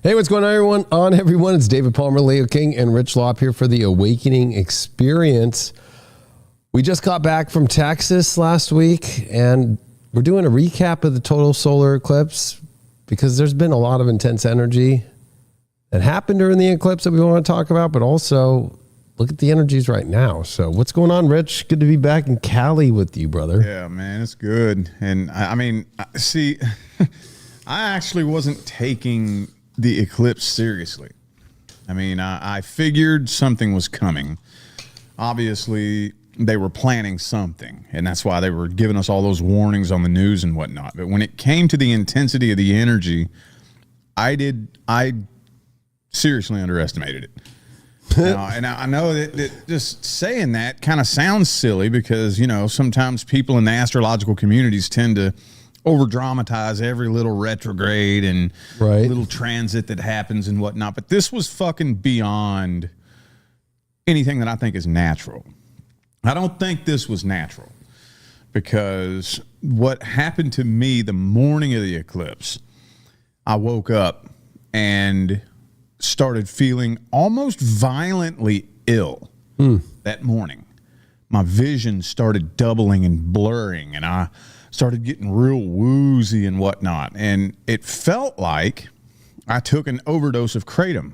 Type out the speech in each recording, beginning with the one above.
Hey, what's going on, everyone? It's David Palmer, Leo King, and Rich Lopp here for the Awakening Experience. We just got back from Texas last week, and we're doing a recap of the total solar eclipse because there's been a lot of intense energy that happened during the eclipse that we want to talk about, but also look at the energies right now. So what's going on, Rich? Good to be back in Cali with you, brother. Yeah, man, it's good. And I mean, see, I actually wasn't taking the eclipse seriously. I mean, I figured something was coming. Obviously, they were planning something, and that's why they were giving us all those warnings on the news and whatnot. But when it came to the intensity of the energy, I seriously underestimated it. And I know that just saying that kind of sounds silly because, you know, sometimes people in the astrological communities tend to over-dramatize every little retrograde and little transit that happens and whatnot. But this was fucking beyond anything that I think is natural. I don't think this was natural because what happened to me the morning of the eclipse, I woke up and started feeling almost violently ill that morning. My vision started doubling and blurring, and I started getting real woozy and whatnot. And it felt like I took an overdose of kratom.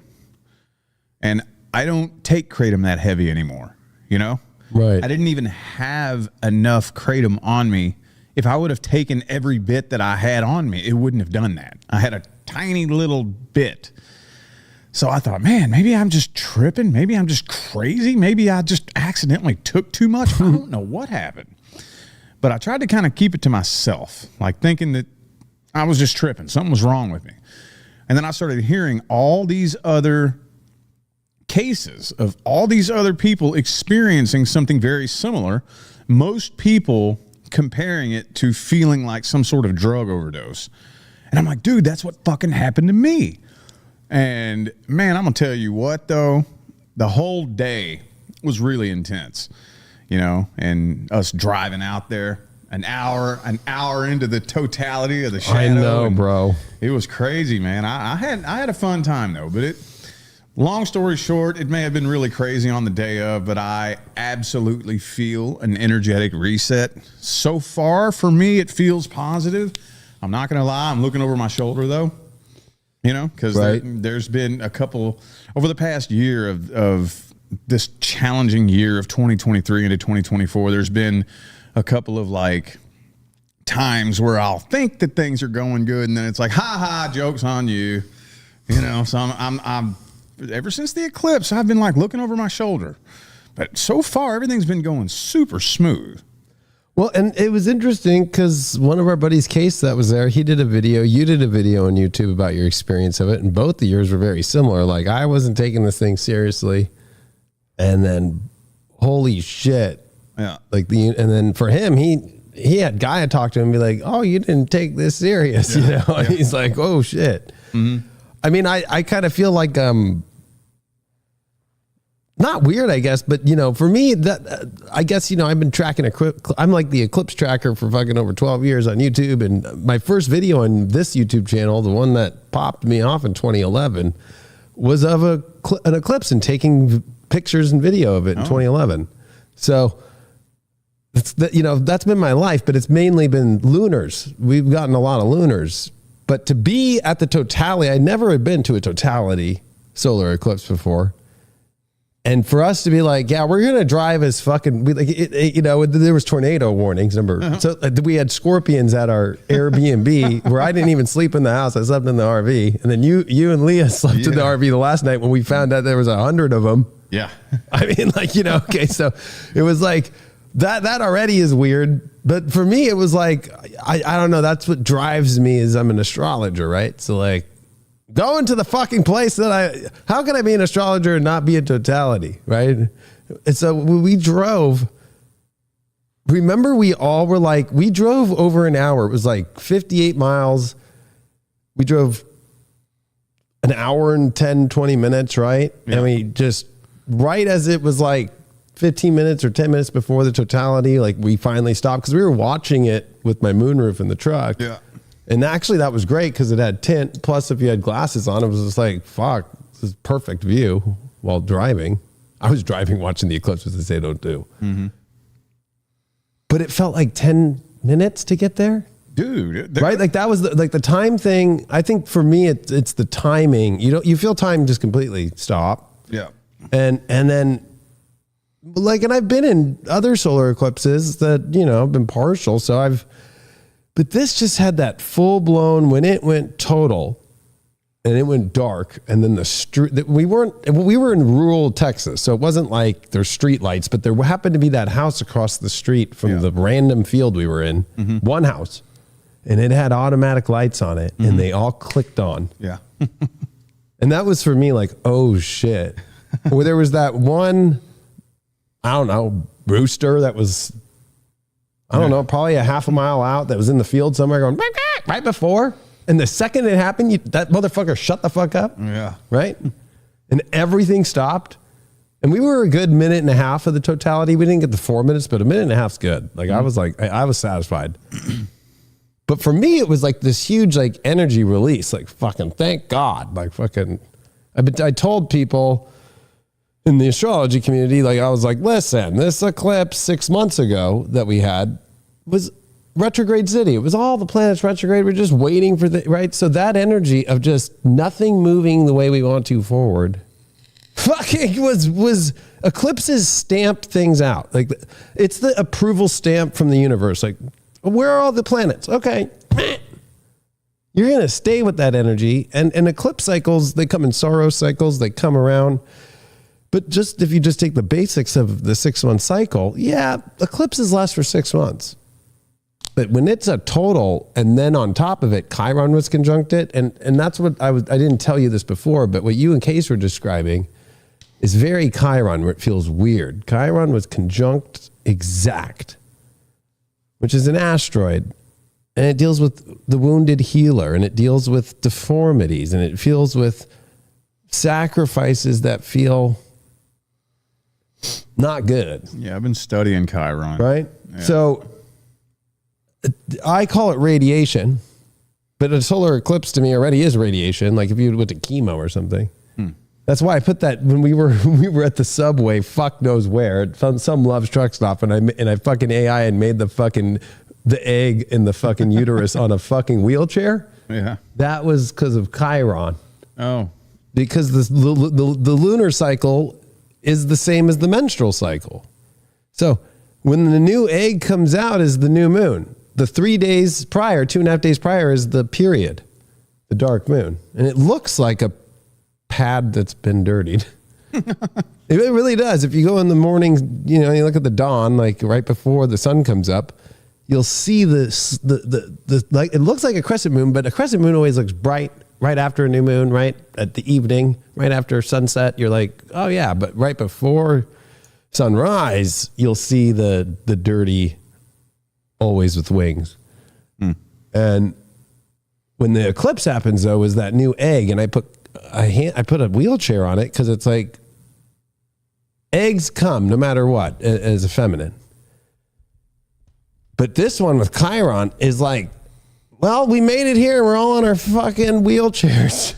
And I don't take kratom that heavy anymore, you know? Right. I didn't even have enough kratom on me. If I would have taken every bit that I had on me, it wouldn't have done that. I had a tiny little bit. So I thought, man, maybe I'm just tripping. Maybe I'm just crazy. Maybe I just accidentally took too much. I don't know what happened. But I tried to kind of keep it to myself, like thinking that I was just tripping. Something was wrong with me. And then I started hearing all these other cases of all these other people experiencing something very similar. Most people comparing it to feeling like some sort of drug overdose. And I'm like, dude, that's what fucking happened to me. And man, I'm going to tell you what, though, the whole day was really intense. You know, and us driving out there an hour into the totality of the shadow. I know, bro. It was crazy, man. I had a fun time though, but long story short, it may have been really crazy on the day of, but I absolutely feel an energetic reset. So far for me, it feels positive. I'm not going to lie. I'm looking over my shoulder though, you know, because there's been a couple over the past year of this challenging year of 2023 into 2024, there's been a couple of like times where I'll think that things are going good, and then it's like, ha, joke's on you, you know. So I'm ever since the eclipse, I've been like looking over my shoulder, but so far everything's been going super smooth. Well, and it was interesting because one of our buddies, Case, that was there, he did a video, you did a video on YouTube about your experience of it, and both of yours were very similar. Like, I wasn't taking this thing seriously. And then, holy shit. Yeah. Like and then for him, he had Gaia talk to him and be like, oh, you didn't take this serious, you know? Yeah. He's like, oh shit. Mm-hmm. I mean, I kind of feel like, not weird, I guess, but you know, for me, that I guess, you know, I've been tracking I'm like the eclipse tracker for fucking over 12 years on YouTube. And my first video on this YouTube channel, the one that popped me off in 2011, was of an eclipse and taking pictures and video of it in 2011. So you know, that's been my life, but it's mainly been lunars. We've gotten a lot of lunars, but to be at the totality, I never had been to a totality solar eclipse before. And for us to be like, yeah, we're going to drive as fucking, there was tornado warnings. Remember? So we had scorpions at our Airbnb where I didn't even sleep in the house. I slept in the RV. And then you and Leah slept in the RV the last night when we found out there was 100 of them. Yeah. I mean, okay. So it was like that already is weird. But for me, it was like, I don't know. That's what drives me is I'm an astrologer, right? So like, go into the fucking place how can I be an astrologer and not be a totality, right? And so when we drove, remember we all were like, we drove over an hour. It was like 58 miles. We drove an hour and 10, 20 minutes, right? Yeah. And we just, right as it was like 15 minutes or 10 minutes before the totality, like we finally stopped because we were watching it with my moonroof in the truck. Yeah. And actually that was great because it had tint. Plus, if you had glasses on, it was just like, fuck, this is perfect view while driving. I was driving, watching the eclipse, as they say don't do. Mm-hmm. But it felt like 10 minutes to get there. Dude. Right? Like that was the time thing. I think for me, it's the timing. You feel time just completely stop. Yeah. And then and I've been in other solar eclipses that, I've been partial. But this just had that full blown when it went total and it went dark. And then the street we were in rural Texas. So it wasn't like there's street lights, but there happened to be that house across the street from the random field we were in, one house, and it had automatic lights on it and they all clicked on. Yeah. And that was for me like, oh shit. Or there was that one, I don't know, rooster that was, I don't know, probably a half a mile out that was in the field somewhere going, right before. And the second it happened, that motherfucker shut the fuck up. Yeah. Right? And everything stopped. And we were a good minute and a half of the totality. We didn't get the 4 minutes, but a minute and a half's good. Like I was satisfied. But for me, it was like this huge like energy release. Like fucking thank God. Like fucking, I told people in the astrology community, like I was like, listen, this eclipse 6 months ago that we had was retrograde city. It was all the planets retrograde. We're just waiting for right? So that energy of just nothing moving the way we want to forward fucking was eclipses stamped things out. Like it's the approval stamp from the universe. Like, where are all the planets? Okay. You're going to stay with that energy. And eclipse cycles, they come in sorrow cycles. They come around. But just if you just take the basics of the 6 month cycle, yeah, eclipses last for 6 months. But when it's a total, and then on top of it, Chiron was conjunct it, and that's what I didn't tell you this before, but what you and Case were describing is very Chiron, where it feels weird. Chiron was conjunct exact, which is an asteroid, and it deals with the wounded healer, and it deals with deformities, and it deals with sacrifices that feel not good. Yeah, I've been studying Chiron. Right? Yeah. So I call it radiation, but a solar eclipse to me already is radiation. Like if you went to chemo or something. That's why I put that when we were at the subway, fuck knows where, some Love's truck stop, and I fucking AI and made the egg in the fucking uterus on a fucking wheelchair. Yeah. That was because of Chiron. Oh. Because the lunar cycle is the same as the menstrual cycle. So when the new egg comes out is the new moon. The 3 days prior, 2.5 days prior is the period, the dark moon. And it looks like a pad that's been dirtied. It really does. If you go in the morning, you look at the dawn, like right before the sun comes up, you'll see this, like, it looks like a crescent moon, but a crescent moon always looks bright right after a new moon, right at the evening, right after sunset. You're like, oh yeah, but right before sunrise, you'll see the dirty, always with wings. And when the eclipse happens, though, is that new egg, and I put a wheelchair on it because it's like eggs come no matter what as a feminine. But this one with Chiron is like, well, we made it here. We're all on our fucking wheelchairs.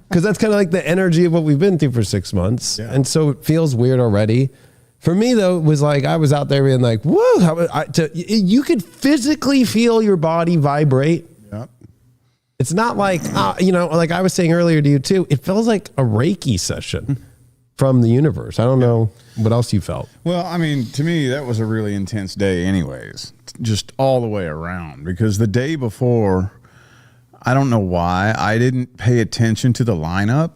Because that's kind of like the energy of what we've been through for 6 months. Yeah. And so it feels weird already. For me, though, it was like I was out there being like, whoa, you could physically feel your body vibrate. Yep. It's not like, like I was saying earlier to you too, it feels like a Reiki session. from the universe. I don't know what else you felt. Well, I mean, to me, that was a really intense day anyways, just all the way around, because the day before, I don't know why, I didn't pay attention to the lineup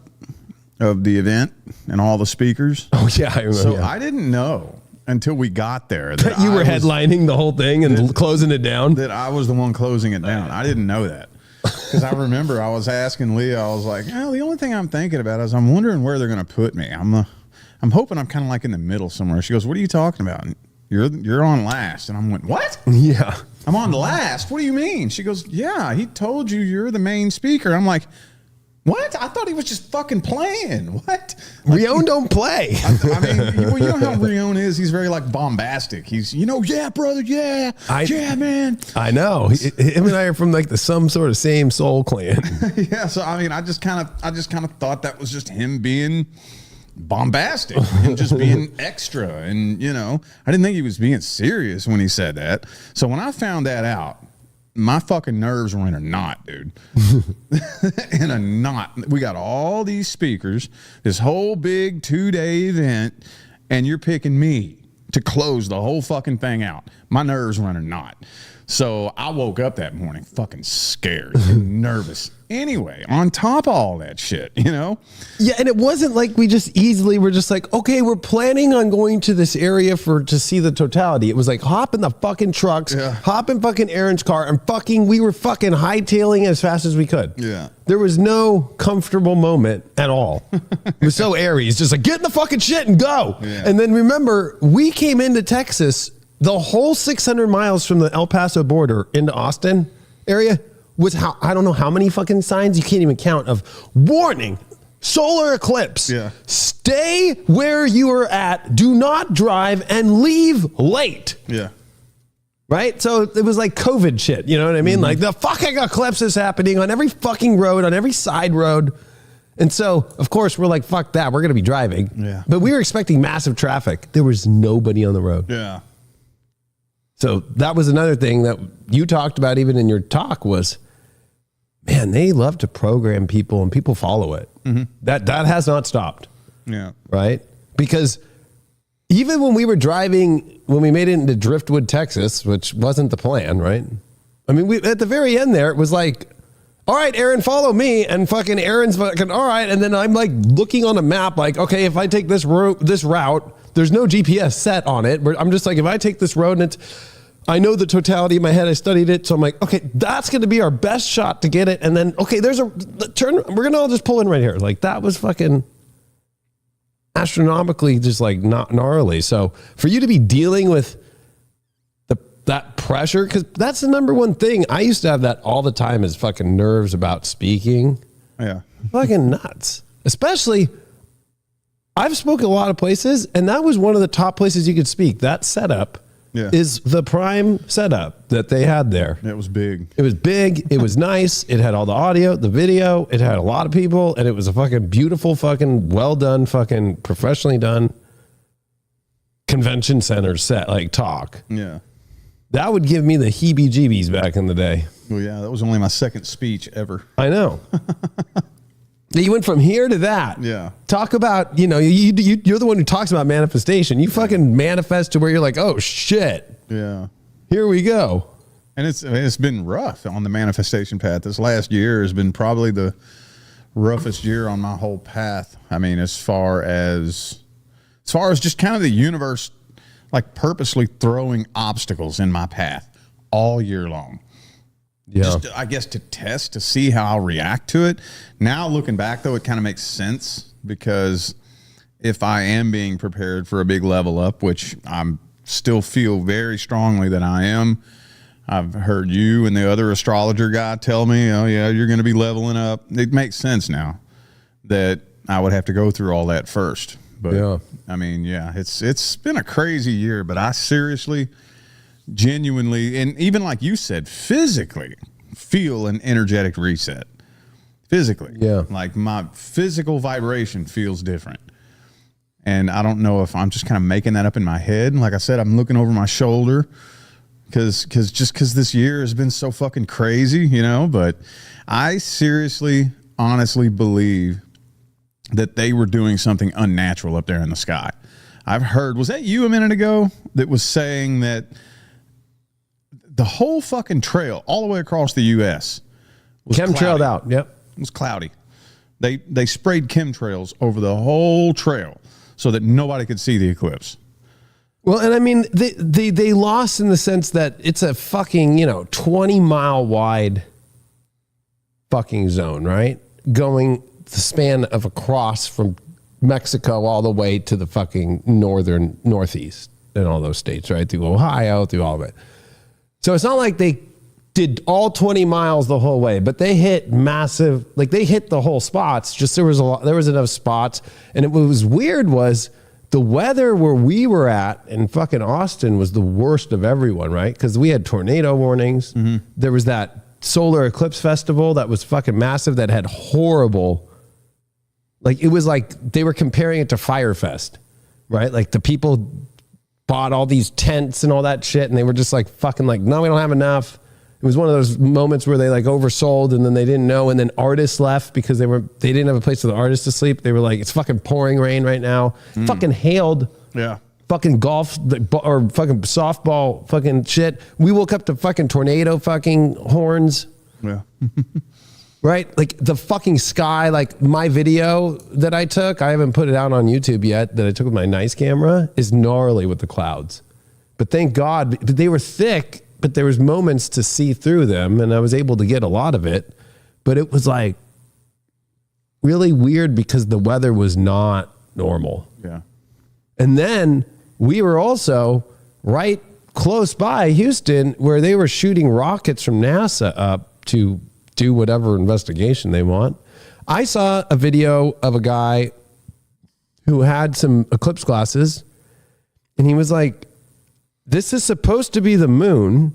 of the event and all the speakers. Oh, yeah. I remember, So I didn't know until we got there that you were I headlining the whole thing and closing it down. that I was the one closing it down. I didn't know that. Because I remember I was asking Leah, I was like, the only thing I'm thinking about is I'm wondering where they're going to put me. I'm hoping I'm kind of like in the middle somewhere. She goes, what are you talking about? And you're on last. And I went, what? Yeah. I'm on last? What do you mean? She goes, yeah, he told you you're the main speaker. I'm like, what? I thought he was just fucking playing. What? Rion don't play. I mean, well, you know how Rion is. He's very like bombastic. He's, yeah, brother, yeah, man. I know. Him and I are from like some sort of same soul clan. Yeah. So I mean, I just kind of thought that was just him being bombastic and just being extra, and I didn't think he was being serious when he said that. So when I found that out, my fucking nerves were in a knot, dude. In a knot. We got all these speakers, this whole big 2-day event, and you're picking me to close the whole fucking thing out. My nerves were in a knot. So I woke up that morning fucking scared and nervous. Anyway, on top of all that shit, Yeah, and it wasn't like we just easily were just like, okay, we're planning on going to this area to see the totality. It was like hop in the fucking trucks, hop in fucking Aaron's car, and we were fucking hightailing as fast as we could. Yeah. There was no comfortable moment at all. It was so airy. It's just like, get in the fucking shit and go. Yeah. And then remember, we came into Texas, the whole 600 miles from the El Paso border into Austin area was I don't know how many fucking signs, you can't even count, of warning, solar eclipse. Yeah. Stay where you are at. Do not drive and leave late. Yeah. Right? So it was like COVID shit. You know what I mean? Like the fucking eclipse is happening on every fucking road, on every side road. And so, of course, we're like, fuck that. We're going to be driving. Yeah. But we were expecting massive traffic. There was nobody on the road. Yeah. So that was another thing that you talked about even in your talk was, man, they love to program people and people follow it. That has not stopped. Yeah. Right? Because even when we were driving, when we made it into Driftwood, Texas, which wasn't the plan, right? I mean, at the very end there, it was like, all right, Aaron, follow me. And fucking Aaron's fucking, all right. And then I'm like looking on a map, like, okay, if I take this route, there's no GPS set on it. I'm just like, if I take this road and I know the totality in my head, I studied it. So I'm like, okay, that's going to be our best shot to get it. And then, okay, there's a turn. We're going to all just pull in right here. Like that was fucking astronomically just like not gnarly. So for you to be dealing with that pressure, because that's the number one thing. I used to have that all the time is fucking nerves about speaking. Yeah. Fucking nuts. Especially, I've spoken a lot of places, and that was one of the top places you could speak. That setup is the prime setup that they had there. It was big. It was big. It was nice. It had all the audio, the video. It had a lot of people, and it was a fucking beautiful, fucking well done, fucking professionally done convention center set, like talk. Yeah. That would give me the heebie-jeebies back in the day. Well, yeah, that was only my second speech ever. I know. You went from here to that. Yeah. Talk about, you're the one who talks about manifestation. You fucking manifest to where you're like, oh, shit. Yeah. Here we go. And it's been rough on the manifestation path. This last year has been probably the roughest year on my whole path. I mean, as far as just kind of the universe like purposely throwing obstacles in my path all year long. Yeah. Just, I guess, to test, to see how I'll react to it. Now, looking back, though, it kind of makes sense because if I am being prepared for a big level up, which I still feel very strongly that I am, I've heard you and the other astrologer guy tell me, oh, yeah, you're going to be leveling up. It makes sense now that I would have to go through all that first. But, yeah. I mean, yeah, it's been a crazy year, but I seriously, genuinely, and even like you said, physically feel an energetic reset. Physically. Yeah. Like my physical vibration feels different. And I don't know if I'm just kind of making that up in my head. Like I said, I'm looking over my shoulder because this year has been so fucking crazy, but I seriously, honestly believe that they were doing something unnatural up there in the sky. I've heard, was that you a minute ago that was saying that the whole fucking trail all the way across the U.S. was chemtrailed out? Yep. It was cloudy. They sprayed chemtrails over the whole trail so that nobody could see the eclipse. Well, and I mean, they lost in the sense that it's a fucking, 20-mile wide fucking zone, right? Going the span of across from Mexico all the way to the fucking northeast in all those states, right? Through Ohio, through all of it. So it's not like they did all 20 miles the whole way, but they hit massive, like they hit the whole spots. Just there was enough spots. And what was weird was the weather where we were at in fucking Austin was the worst of everyone, right? Because we had tornado warnings. Mm-hmm. There was that solar eclipse festival that was fucking massive that had horrible, like it was like they were comparing it to Firefest, right? Like the people bought all these tents and all that shit and they were just like fucking like, no, we don't have enough. It was one of those moments where they like oversold and then they didn't know, and then artists left because they didn't have a place for the artists to sleep. They were like, it's fucking pouring rain right now. Fucking hailed. Yeah. Fucking golf or fucking softball fucking shit. We woke up to fucking tornado fucking horns. Yeah. Right? Like the fucking sky, like my video that I took, I haven't put it out on YouTube yet, that I took with my nice camera, is gnarly with the clouds. But thank God, they were thick, but there was moments to see through them and I was able to get a lot of it. But it was like really weird because the weather was not normal. Yeah. And then we were also right close by Houston where they were shooting rockets from NASA up to do whatever investigation they want. I saw a video of a guy who had some eclipse glasses and he was like, this is supposed to be the moon.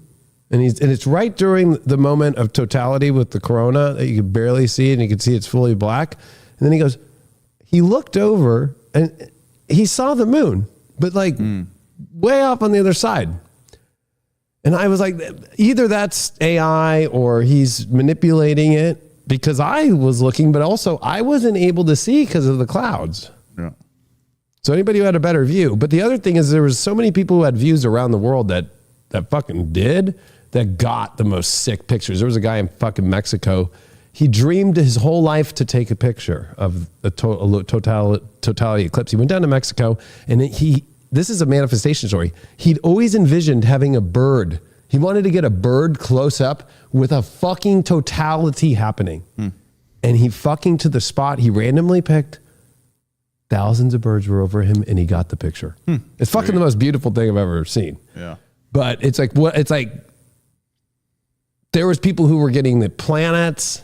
And it's right during the moment of totality with the corona that you could barely see and you could see it's fully black. And then he goes, he looked over and he saw the moon, but like way off on the other side. And I was like, either that's AI or he's manipulating it, because I was looking, but also I wasn't able to see because of the clouds. Yeah. So anybody who had a better view. But the other thing is there was so many people who had views around the world that fucking did, that got the most sick pictures. There was a guy in fucking Mexico. He dreamed his whole life to take a picture of the totality eclipse. He went down to Mexico and this is a manifestation story. He'd always envisioned having a bird. He wanted to get a bird close up with a fucking totality happening. And he fucking to the spot he randomly picked. Thousands of birds were over him and he got the picture. It's fucking the most beautiful thing I've ever seen. Yeah. But it's like, there was people who were getting the planets.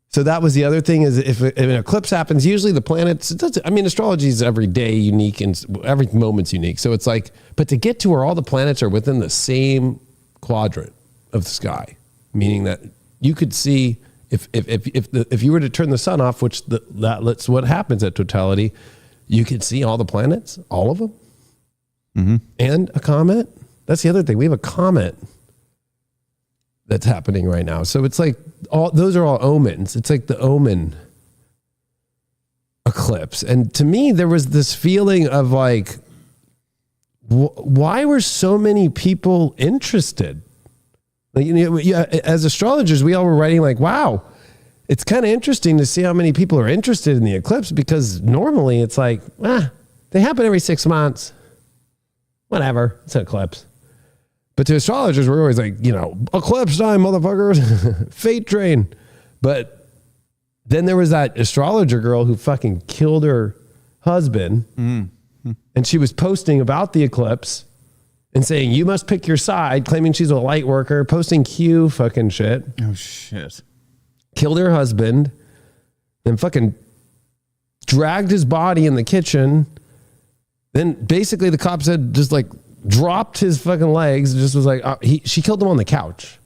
So that was the other thing, is if an eclipse happens, usually the planets, astrology is every day unique and every moment's unique. So it's like, but to get to where all the planets are within the same quadrant of the sky, meaning that you could see if you were to turn the sun off, which that's what happens at totality, you could see all the planets, all of them. Mm-hmm. And a comet. That's the other thing. We have a comet that's happening right now. So it's like those are all omens. It's like the omen eclipse. And to me, there was this feeling of like, why were so many people interested? Like, as astrologers, we all were writing like, wow, it's kind of interesting to see how many people are interested in the eclipse, because normally it's like, they happen every 6 months. Whatever, it's an eclipse. But to astrologers, we're always like, eclipse time, motherfuckers, fate train. But then there was that astrologer girl who fucking killed her husband. Mm-hmm. And she was posting about the eclipse and saying, you must pick your side, claiming she's a light worker, posting Q fucking shit. Oh, shit. Killed her husband, then fucking dragged his body in the kitchen. Then basically the cops had just like dropped his fucking legs, just was like, she killed him on the couch.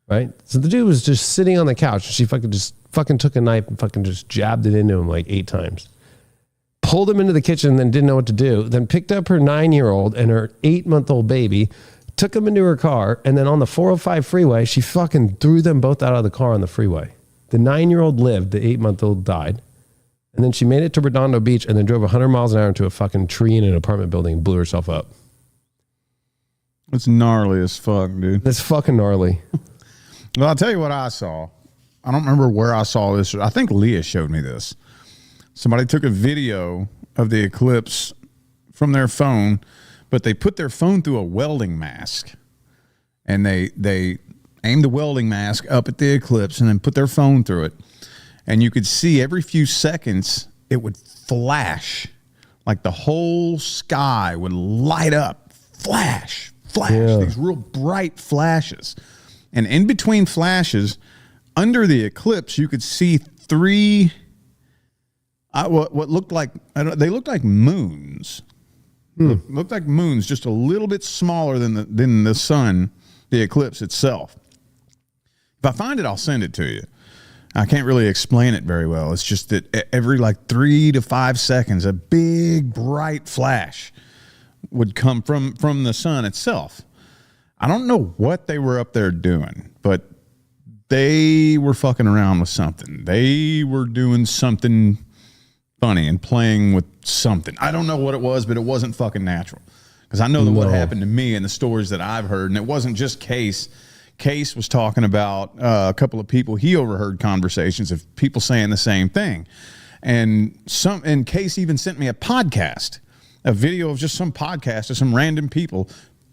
Right? So the dude was just sitting on the couch. She fucking took a knife and fucking just jabbed it into him like 8 times. Pulled him into the kitchen, then didn't know what to do. Then picked up her 9-year-old and her 8-month-old baby, took them into her car, and then on the 405 freeway, she fucking threw them both out of the car on the freeway. The 9-year-old lived, the 8-month-old died. And then she made it to Redondo Beach and then drove 100 miles an hour into a fucking tree in an apartment building and blew herself up. It's gnarly as fuck, dude. That's fucking gnarly. Well, I'll tell you what I saw. I don't remember where I saw this. I think Leah showed me this. Somebody took a video of the eclipse from their phone, but they put their phone through a welding mask. And they aimed the welding mask up at the eclipse and then put their phone through it. And you could see every few seconds it would flash. Like the whole sky would light up. Flash. Yeah. These real bright flashes. And in between flashes, under the eclipse, you could see three, what looked like, they looked like moons. Looked like moons, just a little bit smaller than the sun, the eclipse itself. If I find it, I'll send it to you. I can't really explain it very well. It's just that every like 3 to 5 seconds, a big bright flash would come from the sun itself. I don't know what they were up there doing, but they were fucking around with something. They were doing something funny and playing with something. I don't know what it was, but it wasn't fucking natural. Because I know that what happened to me and the stories that I've heard, and it wasn't just Case. Case was talking about a couple of people. He overheard conversations of people saying the same thing. And Case even sent me a video of just some podcast of some random people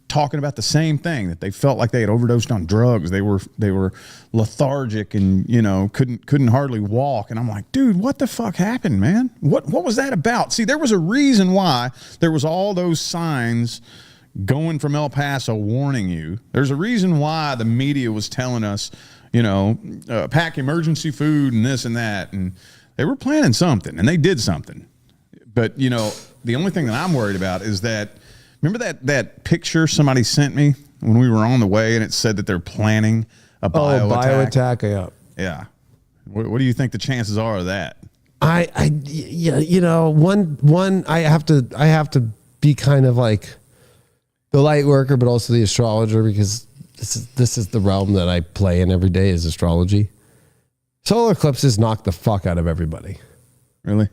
talking about the same thing, that they felt like they had overdosed on drugs. They were lethargic and, couldn't hardly walk. And I'm like, dude, what the fuck happened, man? What was that about? See, there was a reason why there was all those signs going from El Paso warning you. There's a reason why the media was telling us, pack emergency food and this and that. And they were planning something, and they did something. But, the only thing that I'm worried about is that, remember that picture somebody sent me when we were on the way, and it said that they're planning a bio attack? Yeah. Yeah. What do you think the chances are of that? I have to be kind of like the light worker, but also the astrologer, because this is the realm that I play in every day, is astrology. Solar eclipses knock the fuck out of everybody. Really?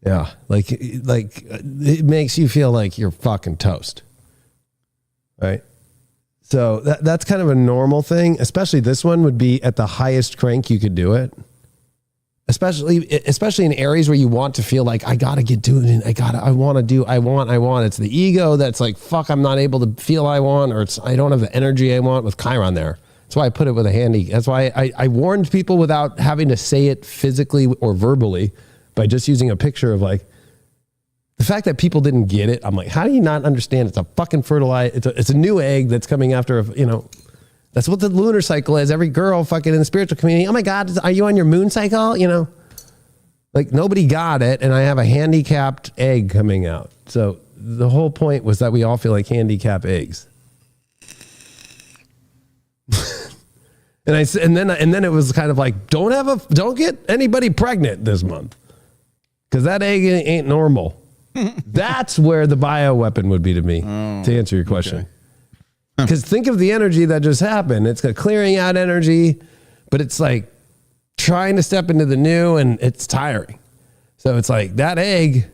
Yeah. Like it makes you feel like you're fucking toast. Right? So that's kind of a normal thing, especially this one would be at the highest crank you could do it. Especially in areas where you want to feel like I gotta get doing it. I want. It's the ego that's like, fuck, I'm not able to feel I want, or I don't have the energy I want with Chiron there. That's why I put it with a handy. That's why I warned people without having to say it physically or verbally, by just using a picture of like the fact that people didn't get it. I'm like, how do you not understand? It's a fucking fertilized. It's a new egg that's coming after that's what the lunar cycle is. Every girl fucking in the spiritual community, oh my God, are you on your moon cycle? Like nobody got it. And I have a handicapped egg coming out. So the whole point was that we all feel like handicapped eggs. and then it was kind of like, don't get anybody pregnant this month, because that egg ain't normal. That's where the bioweapon would be to me, to answer your question. Okay. Because think of the energy that just happened. It's clearing out energy, but it's like trying to step into the new, and it's tiring. So it's like that egg,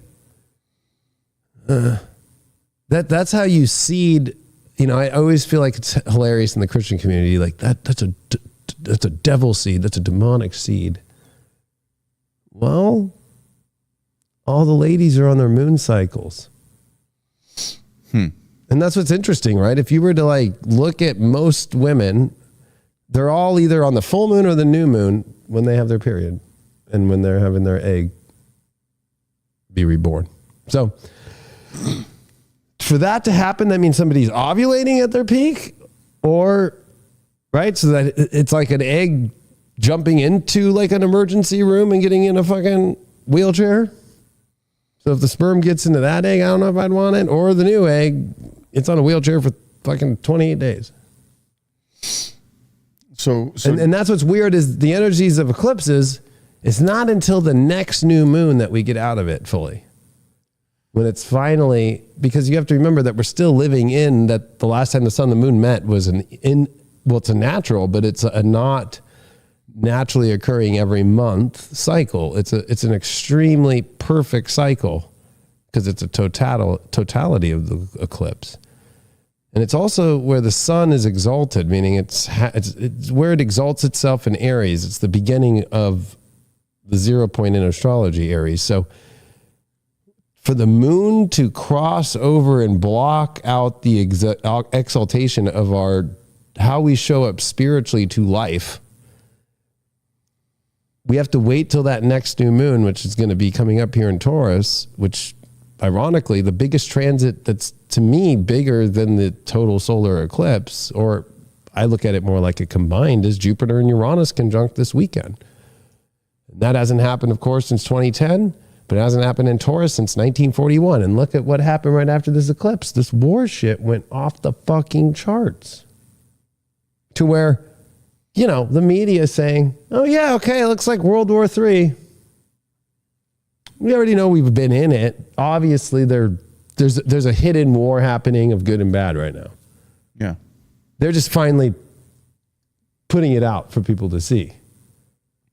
that's how you seed. I always feel like it's hilarious in the Christian community. Like that's a devil seed. That's a demonic seed. Well, all the ladies are on their moon cycles. And that's what's interesting, right? If you were to like look at most women, they're all either on the full moon or the new moon when they have their period and when they're having their egg be reborn. So for that to happen, that means somebody's ovulating at their peak, or, right? So that it's like an egg jumping into like an emergency room and getting in a fucking wheelchair. So if the sperm gets into that egg, I don't know if I'd want it, or the new egg, it's on a wheelchair for fucking 28 days. So and that's what's weird is the energies of eclipses, it's not until the next new moon that we get out of it fully. When it's finally, because you have to remember that we're still living in that the last time the sun and the moon met was it's a natural, but it's a not naturally occurring every month cycle. It's an extremely perfect cycle because it's a totality of the eclipse. And it's also where the sun is exalted, meaning it's where it exalts itself in Aries. It's the beginning of the 0 point in astrology, Aries. So for the moon to cross over and block out the exaltation of how we show up spiritually to life, we have to wait till that next new moon, which is going to be coming up here in Taurus, which ironically, the biggest transit that's to me bigger than the total solar eclipse, or I look at it more like a combined, is Jupiter and Uranus conjunct this weekend. And that hasn't happened, of course, since 2010, but it hasn't happened in Taurus since 1941. And look at what happened right after this eclipse. This war shit went off the fucking charts to where, the media is saying, oh yeah, okay, it looks like World War III. We already know we've been in it. Obviously, there's a hidden war happening of good and bad right now. Yeah. They're just finally putting it out for people to see.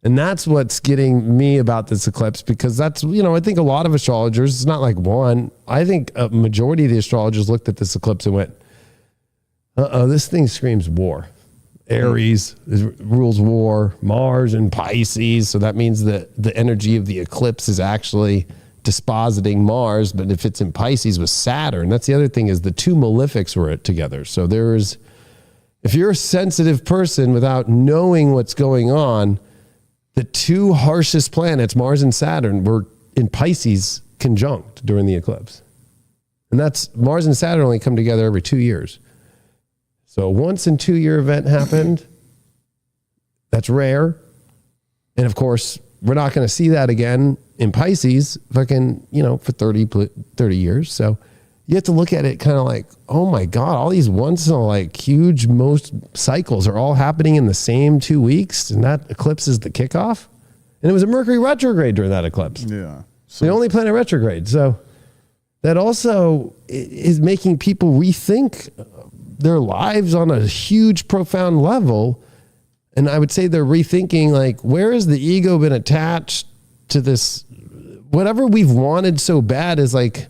And that's what's getting me about this eclipse, because that's, I think a lot of astrologers, it's not like one, I think a majority of the astrologers looked at this eclipse and went, this thing screams war. Aries rules war, Mars and Pisces. So that means that the energy of the eclipse is actually dispositing Mars. But if it's in Pisces with Saturn, that's the other thing, is the two malefics were together. So if you're a sensitive person without knowing what's going on, the two harshest planets, Mars and Saturn, were in Pisces conjunct during the eclipse. And that's Mars and Saturn only come together every 2 years. So once in 2 year event happened. That's rare. And of course, we're not going to see that again in Pisces fucking, for 30 years. So you have to look at it kind of like, oh my God, all these once in a like huge, most cycles are all happening in the same 2 weeks. And that eclipse is the kickoff. And it was a Mercury retrograde during that eclipse. Yeah. So the only planet retrograde. So that also is making people rethink their lives on a huge, profound level. And I would say they're rethinking, like, where has the ego been attached to this? Whatever we've wanted so bad is like,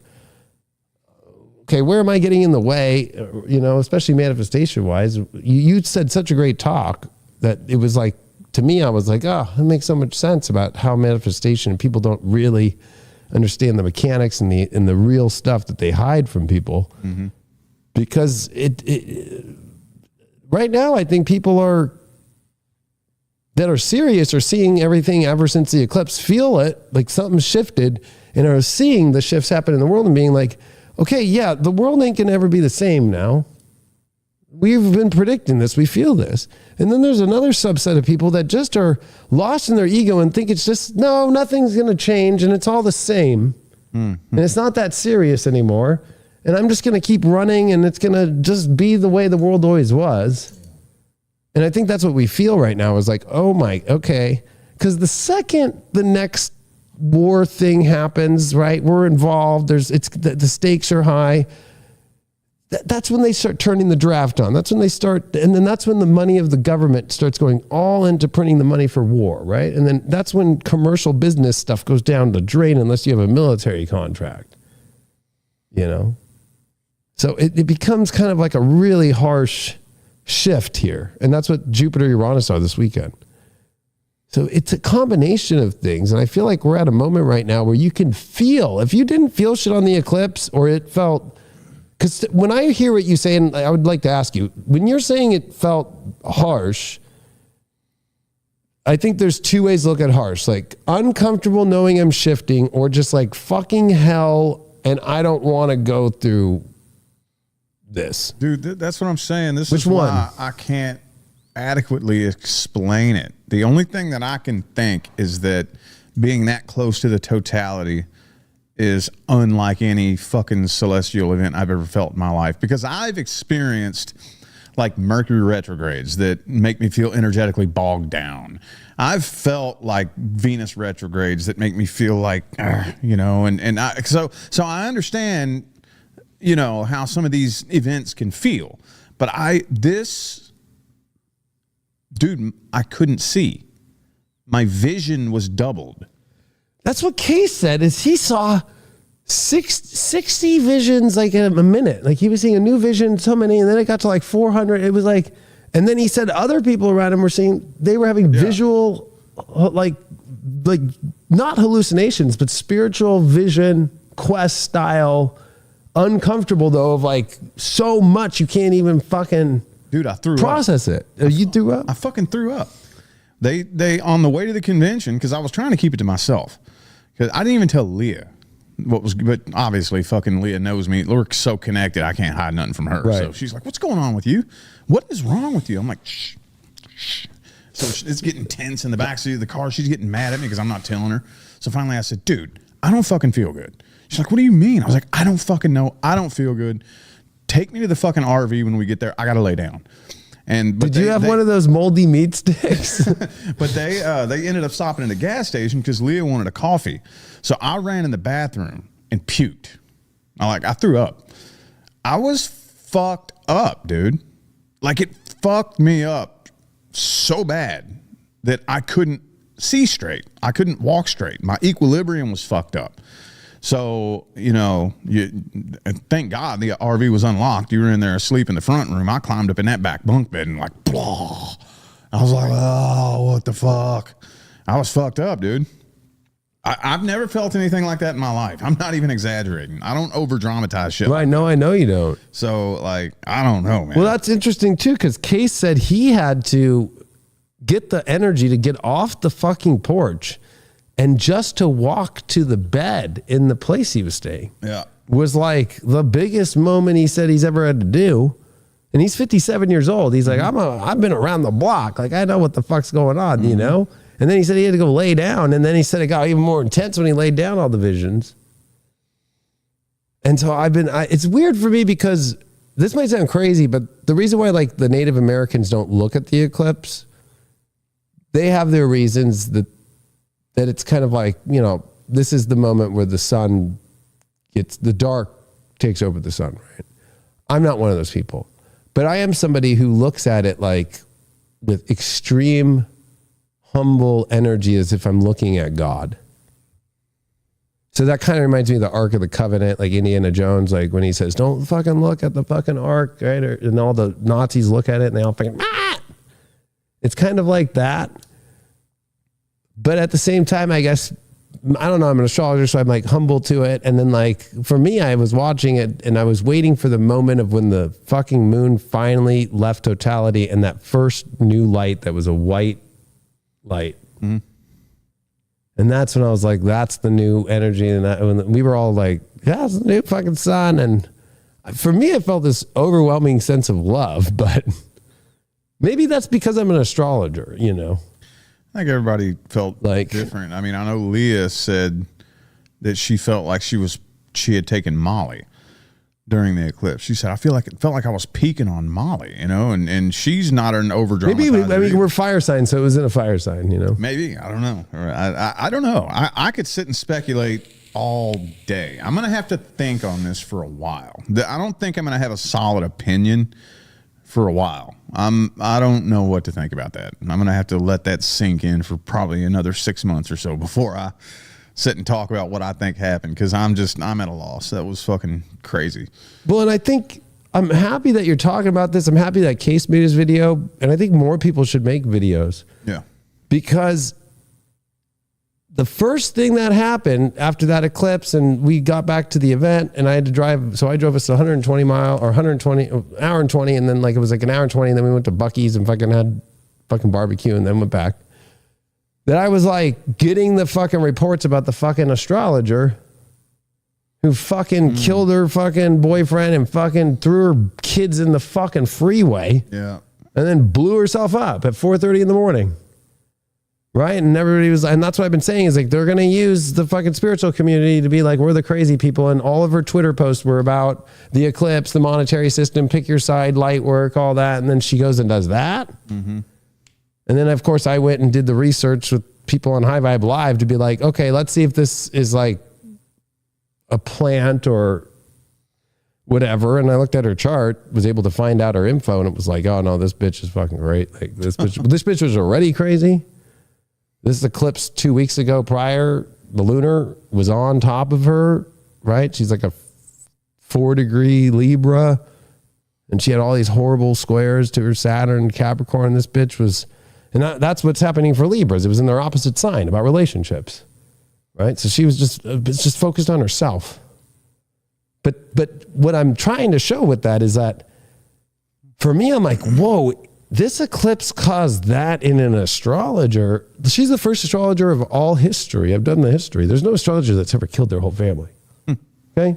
okay, where am I getting in the way? Especially manifestation wise. You said such a great talk that it was like, to me, I was like, oh, it makes so much sense about how manifestation, people don't really understand the mechanics and the real stuff that they hide from people. Mm-hmm. Because right now, I think people that are serious are seeing everything ever since the eclipse, feel it, like something shifted, and are seeing the shifts happen in the world and being like, okay, yeah, the world ain't gonna ever be the same now. We've been predicting this, we feel this. And then there's another subset of people that just are lost in their ego and think it's just, no, nothing's gonna change and it's all the same. Mm-hmm. And it's not that serious anymore. And I'm just going to keep running and it's going to just be the way the world always was. And I think that's what we feel right now is like, oh my, okay. Because the second the next war thing happens, right, we're involved, the stakes are high. That's when they start turning the draft on. That's when they start, and then that's when the money of the government starts going all into printing the money for war, right? And then that's when commercial business stuff goes down the drain unless you have a military contract, So it becomes kind of like a really harsh shift here. And that's what Jupiter Uranus are this weekend. So it's a combination of things. And I feel like we're at a moment right now where you can feel, if you didn't feel shit on the eclipse or it felt, because when I hear what you say, and I would like to ask you, when you're saying it felt harsh, I think there's two ways to look at harsh, like uncomfortable knowing I'm shifting, or just like fucking hell and I don't want to go through this. Dude, that's what I'm saying. This Which is one? why I can't adequately explain it. The only thing that I can think is that being that close to the totality is unlike any fucking celestial event I've ever felt in my life, because I've experienced like Mercury retrogrades that make me feel energetically bogged down. I've felt like Venus retrogrades that make me feel like, so I understand, how some of these events can feel, but I couldn't see. my vision was doubled. That's what Case said, is he saw 60 visions like in a minute. Like he was seeing a new vision, so many, and then it got to like 400. It was like, and then he said other people around him were seeing, they were having visual, like not hallucinations, but spiritual vision, quest style, uncomfortable though, of like so much you can't even fucking Dude, I threw process up. it. You threw up? I fucking threw up. They on the way to the convention, because I was trying to keep it to myself, because I didn't even tell Leah what was, but obviously fucking Leah knows me. We're so connected, I can't hide nothing from her. Right. So she's like, what's going on with you? What is wrong with you? I'm like, shh, shh. So it's getting tense in the backseat of the car. She's getting mad at me because I'm not telling her. So finally I said, dude, I don't fucking feel good. She's like, what do you mean? I was like, I don't fucking know. I don't feel good. Take me to the fucking RV when we get there. I got to lay down. And did you have one of those moldy meat sticks? But they ended up stopping at a gas station because Leah wanted a coffee. So I ran in the bathroom and puked. I threw up. I was fucked up, dude. Like it fucked me up so bad that I couldn't see straight. I couldn't walk straight. My equilibrium was fucked up. So, thank God the RV was unlocked. You were in there asleep in the front room. I climbed up in that back bunk bed and like, blah. I was like, oh, what the fuck? I was fucked up, dude. I've never felt anything like that in my life. I'm not even exaggerating. I don't over dramatize shit. Well, I know you don't. So, like, I don't know, man. Well, that's interesting too, because Case said he had to get the energy to get off the fucking porch and just to walk to the bed in the place he was staying. Yeah. Was like the biggest moment he said he's ever had to do. And he's 57 years old. He's like, I've been around the block. Like, I know what the fuck's going on, you know? And then he said he had to go lay down. And then he said it got even more intense when he laid down all the visions. And so it's weird for me because this might sound crazy, but the reason why like the Native Americans don't look at the eclipse, they have their reasons that it's kind of like, this is the moment where the sun the dark takes over the sun, right? I'm not one of those people, but I am somebody who looks at it like with extreme humble energy, as if I'm looking at God. So that kind of reminds me of the Ark of the Covenant, like Indiana Jones, like when he says, don't fucking look at the fucking Ark, right? And all the Nazis look at it and they all fucking, ah! It's kind of like that. But at the same time, I guess, I don't know, I'm an astrologer, so I'm like humble to it. And then like, for me, I was watching it and I was waiting for the moment of when the fucking moon finally left totality and that first new light that was a white light. Mm-hmm. And that's when I was like, that's the new energy. And when we were all like, yeah, it's the new fucking sun. And for me, I felt this overwhelming sense of love, but maybe that's because I'm an astrologer, I think everybody felt like different. I mean, I know Leah said that she felt like she had taken Molly during the eclipse. She said, it felt like I was peaking on Molly, and she's not an over-dramatizer. Maybe we're fire signs, so it was in a fire sign, Maybe, I don't know. I don't know. I could sit and speculate all day. I'm going to have to think on this for a while. I don't think I'm going to have a solid opinion for a while. I don't know what to think about that. I'm going to have to let that sink in for probably another 6 months or so before I sit and talk about what I think happened, because I'm at a loss. That was fucking crazy. Well, and I think I'm happy that you're talking about this. I'm happy that Case made his video, and I think more people should make videos. Yeah. Because the first thing that happened after that eclipse, and we got back to the event, and I had to drive. So I drove us 120 mile or 120 hour and 20, and then like it was like an hour and 20, and then we went to Buc-ee's and fucking had fucking barbecue, and then went back. That I was like getting the fucking reports about the fucking astrologer who fucking killed her fucking boyfriend and fucking threw her kids in the fucking freeway. Yeah. And then blew herself up at 4:30 in the morning. Right. And everybody was, and that's what I've been saying is like, they're going to use the fucking spiritual community to be like, we're the crazy people. And all of her Twitter posts were about the eclipse, the monetary system, pick your side, light work, all that. And then she goes and does that. Mm-hmm. And then of course I went and did the research with people on High Vibe Live to be like, okay, let's see if this is like a plant or whatever. And I looked at her chart, was able to find out her info. And it was like, oh no, this bitch is fucking great. Like this bitch was already crazy. This eclipse 2 weeks ago prior, the lunar was on top of her, right? She's like a 4-degree Libra, and she had all these horrible squares to her Saturn, Capricorn. This bitch was, and that's what's happening for Libras. It was in their opposite sign about relationships, right? So she was just focused on herself. But what I'm trying to show with that is that for me, I'm like, whoa, this eclipse caused that in an astrologer. She's the first astrologer of all history. I've done the history. There's no astrologer that's ever killed their whole family. Okay?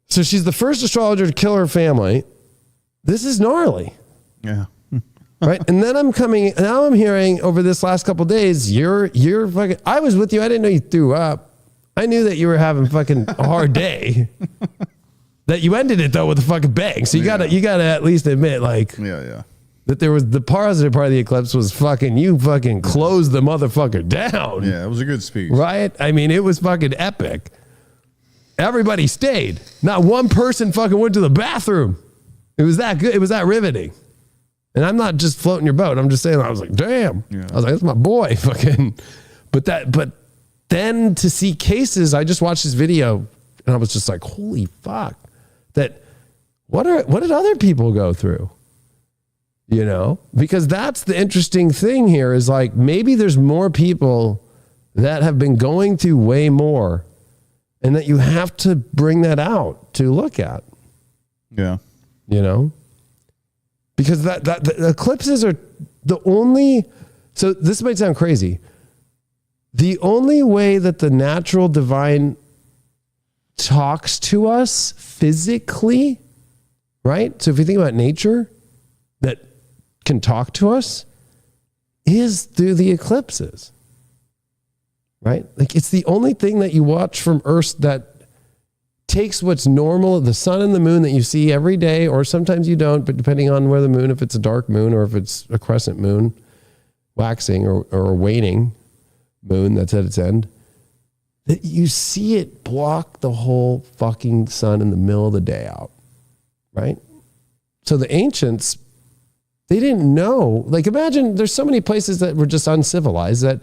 So she's the first astrologer to kill her family. This is gnarly. Yeah. Right? And then now I'm hearing over this last couple of days, you're fucking, I was with you. I didn't know you threw up. I knew that you were having fucking a hard day. That you ended it though with a fucking bang. So you gotta at least admit that there was the positive part of the eclipse was you fucking closed the motherfucker down. Yeah, it was a good speech. Right? I mean, it was fucking epic. Everybody stayed. Not one person fucking went to the bathroom. It was that good. It was that riveting. And I'm not just floating your boat. I'm just saying, I was like, damn. Yeah. I was like, that's my boy. Fucking. But then to see cases, I just watched this video and I was just like, holy fuck. What did other people go through? You know, because that's the interesting thing here is like, maybe there's more people that have been going through way more and that you have to bring that out to look at. Yeah. You know, because the eclipses are the only, so this might sound crazy. The only way that the natural divine talks to us physically, right? So if you think about nature that can talk to us is through the eclipses, right? Like it's the only thing that you watch from Earth that takes what's normal, the sun and the moon that you see every day, or sometimes you don't, but depending on where the moon, if it's a dark moon or if it's a crescent moon, waxing or a waning moon that's at its end, that you see it block the whole fucking sun in the middle of the day out, right? So the ancients, they didn't know. Like imagine there's so many places that were just uncivilized that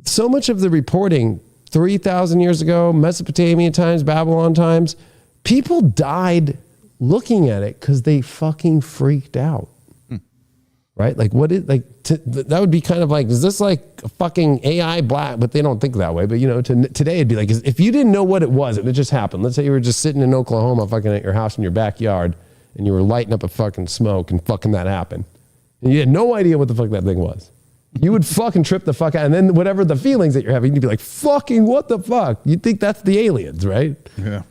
so much of the reporting 3,000 years ago, Mesopotamia times, Babylon times, people died looking at it because they fucking freaked out. Right? Like that would be kind of like, is this like a fucking AI black? But they don't think that way. But you know, today it'd be like, if you didn't know what it was and it just happened. Let's say you were just sitting in Oklahoma fucking at your house in your backyard and you were lighting up a fucking smoke and fucking that happened. And you had no idea what the fuck that thing was. You would fucking trip the fuck out. And then whatever the feelings that you're having, you'd be like, fucking what the fuck? You'd think that's the aliens, right? Yeah.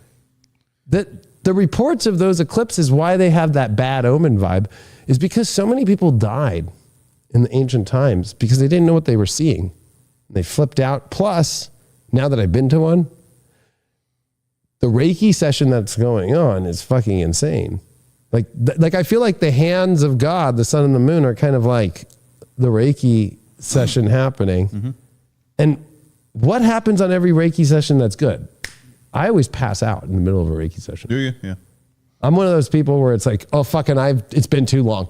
The reports of those eclipses, why they have that bad omen vibe, is because so many people died in the ancient times because they didn't know what they were seeing. They flipped out. Plus, now that I've been to one, the Reiki session that's going on is fucking insane. Like I feel like the hands of God, the sun and the moon, are kind of like the Reiki session happening. Mm-hmm. And what happens on every Reiki session that's good? I always pass out in the middle of a Reiki session. Do you? Yeah. I'm one of those people where it's like, oh, fucking, it's been too long.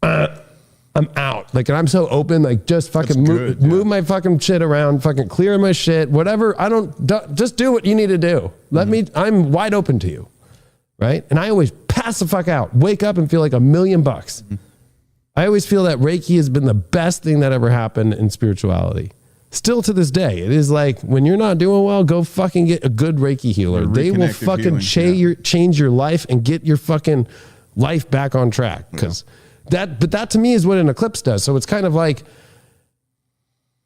I'm out. Like, and I'm so open, like just fucking move my fucking shit around, fucking clear my shit, whatever. Just do what you need to do. I'm wide open to you. Right. And I always pass the fuck out, wake up and feel like $1 million. Mm-hmm. I always feel that Reiki has been the best thing that ever happened in spirituality. Still to this day, it is like when you're not doing well, go fucking get a good Reiki healer. They will fucking change your life and get your fucking life back on track. Because that to me is what an eclipse does. So it's kind of like,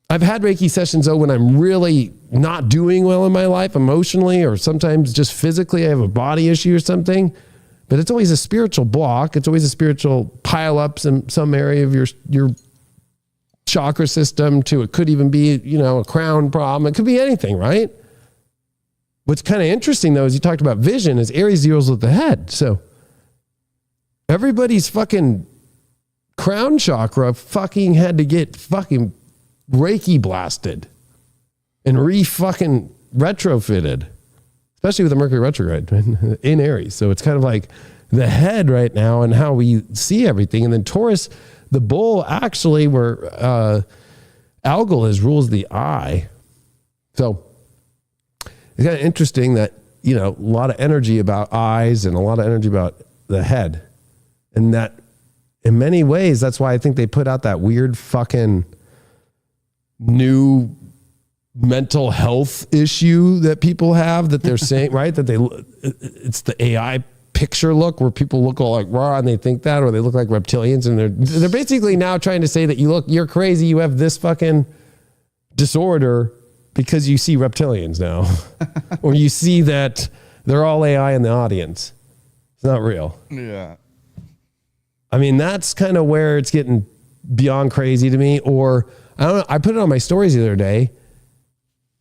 I've had Reiki sessions when I'm really not doing well in my life emotionally, or sometimes just physically, I have a body issue or something. But it's always a spiritual block. It's always a spiritual pile ups in some area of your chakra system to, it could even be, a crown problem. It could be anything, right? What's kind of interesting though, is you talked about vision, is Aries deals with the head. So everybody's fucking crown chakra fucking had to get fucking Reiki blasted and fucking retrofitted, especially with the Mercury retrograde in Aries. So it's kind of like the head right now and how we see everything. And then Taurus, the bull actually where algal is rules the eye. So it's kind of interesting that, you know, a lot of energy about eyes and a lot of energy about the head. And that in many ways, that's why I think they put out that weird fucking new mental health issue that people have that they're saying, right? That it's the AI picture look where people look all like raw and they think that, or they look like reptilians, and they're basically now trying to say that you're crazy, you have this fucking disorder because you see reptilians now, or you see that they're all AI in the audience. It's not real. Yeah. I mean, that's kind of where it's getting beyond crazy to me. Or I don't know. I put it on my stories the other day.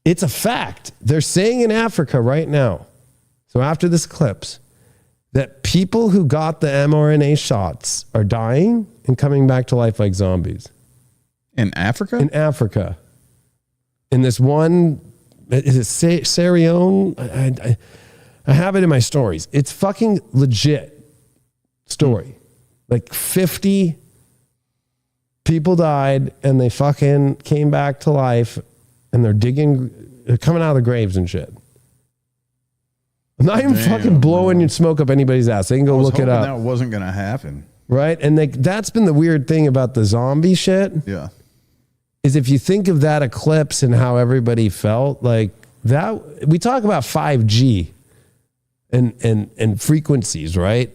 It's a fact. They're saying in Africa right now, so after this eclipse, that people who got the mRNA shots are dying and coming back to life like zombies. In Africa? In Africa. In this one, is it Sierra? I have it in my stories. It's fucking legit story. Like 50 people died and they fucking came back to life, and they're coming out of the graves and shit. I'm not even fucking blowing your smoke up anybody's ass. They can go look it up. That wasn't going to happen. Right? And that's been the weird thing about the zombie shit. Yeah. Is if you think of that eclipse and how everybody felt, like that, we talk about 5G and frequencies, right?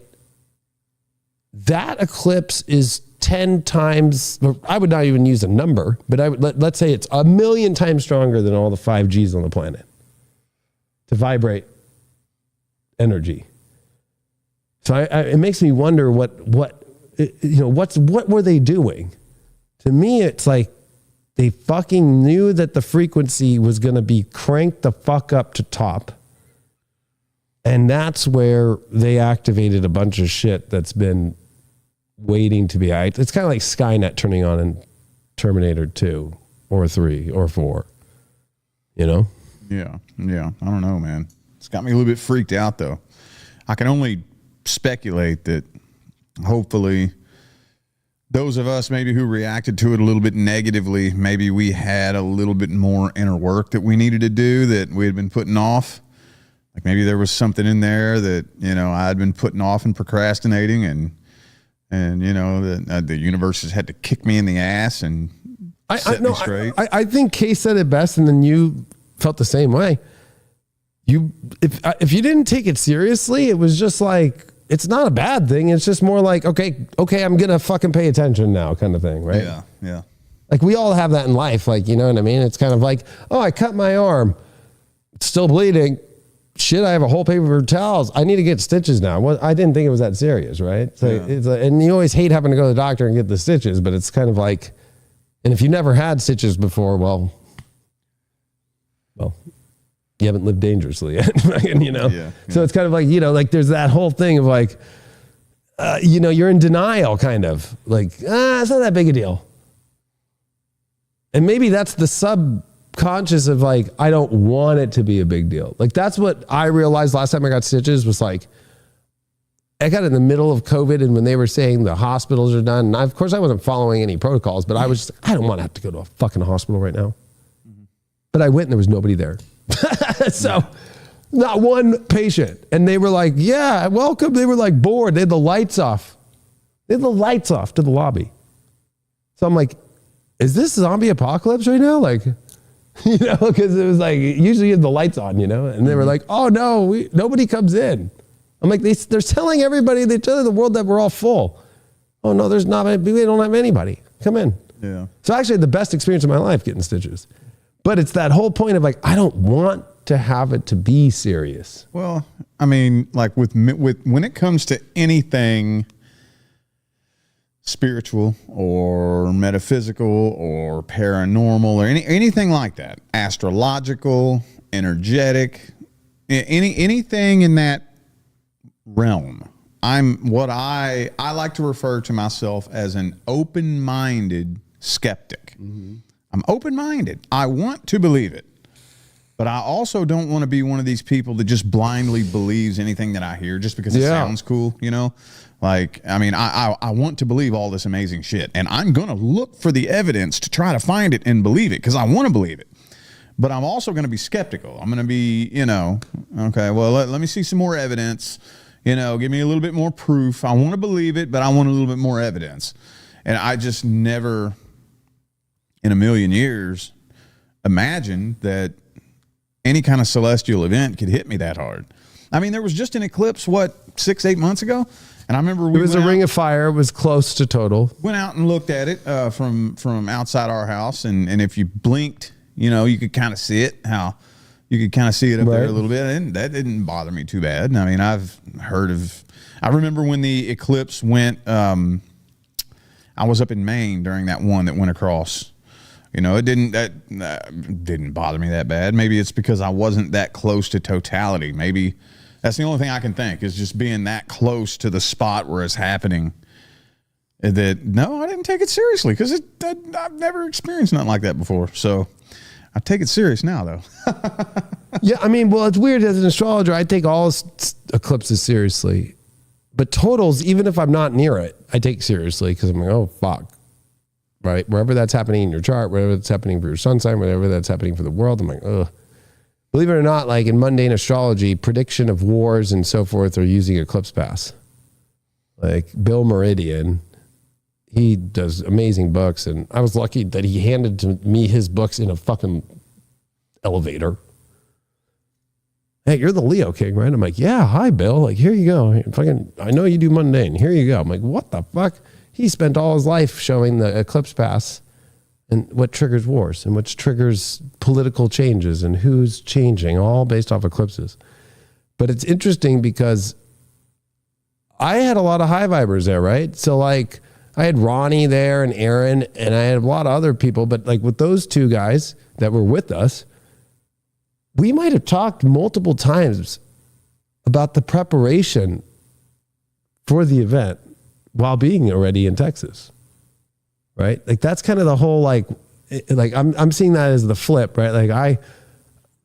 That eclipse is 10 times, I would not even use a number, but I would let's say it's 1,000,000 times stronger than all the 5Gs on the planet to vibrate energy. So it makes me wonder what were they doing? To me, it's like they fucking knew that the frequency was going to be cranked the fuck up to top. And that's where they activated a bunch of shit that's been waiting to be. It's kind of like Skynet turning on in Terminator 2 or 3 or 4. You know? Yeah. Yeah. I don't know, man. It's got me a little bit freaked out, though. I can only speculate that hopefully those of us maybe who reacted to it a little bit negatively, maybe we had a little bit more inner work that we needed to do that we had been putting off. Like maybe there was something in there that, you know, I had been putting off and procrastinating, and you know, the universe has had to kick me in the ass and set me straight. I think Kay said it best, and then you felt the same way. If you didn't take it seriously, it was just like, it's not a bad thing. It's just more like, okay, I'm going to fucking pay attention now kind of thing, right? Yeah, yeah. Like we all have that in life. Like, you know what I mean? It's kind of like, oh, I cut my arm. It's still bleeding. Shit, I have a whole paper of towels. I need to get stitches now. Well, I didn't think it was that serious, right? So it's like, and you always hate having to go to the doctor and get the stitches, but it's kind of like, and if you never had stitches before, well, you haven't lived dangerously yet, you know? Yeah. So it's kind of like, you know, like there's that whole thing of like, you know, you're in denial kind of like, it's not that big a deal. And maybe that's the subconscious of like, I don't want it to be a big deal. Like that's what I realized last time I got stitches was like, I got in the middle of COVID, and when they were saying the hospitals are done, and of course I wasn't following any protocols, but I was just, I don't want to have to go to a fucking hospital right now. Mm-hmm. But I went and there was nobody there. So not one patient. And they were like, yeah, welcome. They were like bored. They had the lights off. They had the lights off to the lobby. So I'm like, is this zombie apocalypse right now? Like, you know, because it was like, usually you have the lights on, you know? And they were like, oh no, nobody comes in. I'm like, they're telling everybody, they tell the world that we're all full. Oh no, there's not, we don't have anybody. Come in. Yeah. So actually the best experience of my life getting stitches. But it's that whole point of like, I don't want to have it to be serious. Well, I mean, like with when it comes to anything spiritual or metaphysical or paranormal or anything like that, astrological, energetic, anything in that realm, I'm what I like to refer to myself as an open-minded skeptic. Mm-hmm. I'm open-minded. I want to believe it. But I also don't want to be one of these people that just blindly believes anything that I hear just because it sounds cool, you know? Like, I mean, I want to believe all this amazing shit, and I'm going to look for the evidence to try to find it and believe it because I want to believe it. But I'm also going to be skeptical. I'm going to be, you know, okay, well, let me see some more evidence. You know, give me a little bit more proof. I want to believe it, but I want a little bit more evidence. And I just never in a million years imagined that any kind of celestial event could hit me that hard. I mean, there was just an eclipse, 6-8 months ago? And I remember it was a ring of fire. It was close to total. Went out and looked at it from outside our house. And if you blinked, you know, you could kind of see it, how you could kind of see it up there a little bit. And that didn't bother me too bad. I mean, I remember when the eclipse went, I was up in Maine during that one that went across. You know, that didn't bother me that bad. Maybe it's because I wasn't that close to totality. Maybe that's the only thing I can think is just being that close to the spot where it's happening. That no, I didn't take it seriously because I've never experienced nothing like that before. So I take it serious now, though. Yeah, I mean, well, it's weird as an astrologer. I take all eclipses seriously, but totals, even if I'm not near it, I take seriously because I'm like, oh fuck. Right? Wherever that's happening in your chart, wherever that's happening for your sun sign, whatever that's happening for the world, I'm like, ugh. Believe it or not, like in mundane astrology, prediction of wars and so forth are using eclipse paths. Like Bill Meridian, he does amazing books, and I was lucky that he handed to me his books in a fucking elevator. Hey, you're the Leo King, right? I'm like, yeah, hi, Bill. Like, here you go. I know you do mundane. Here you go. I'm like, what the fuck? He spent all his life showing the eclipse paths and what triggers wars and what triggers political changes and who's changing, all based off eclipses. But it's interesting because I had a lot of high vibers there, right? So like I had Ronnie there and Aaron, and I had a lot of other people, but like with those two guys that were with us, we might have talked multiple times about the preparation for the event while being already in Texas, right? Like that's kind of the whole, like I'm seeing that as the flip, right? Like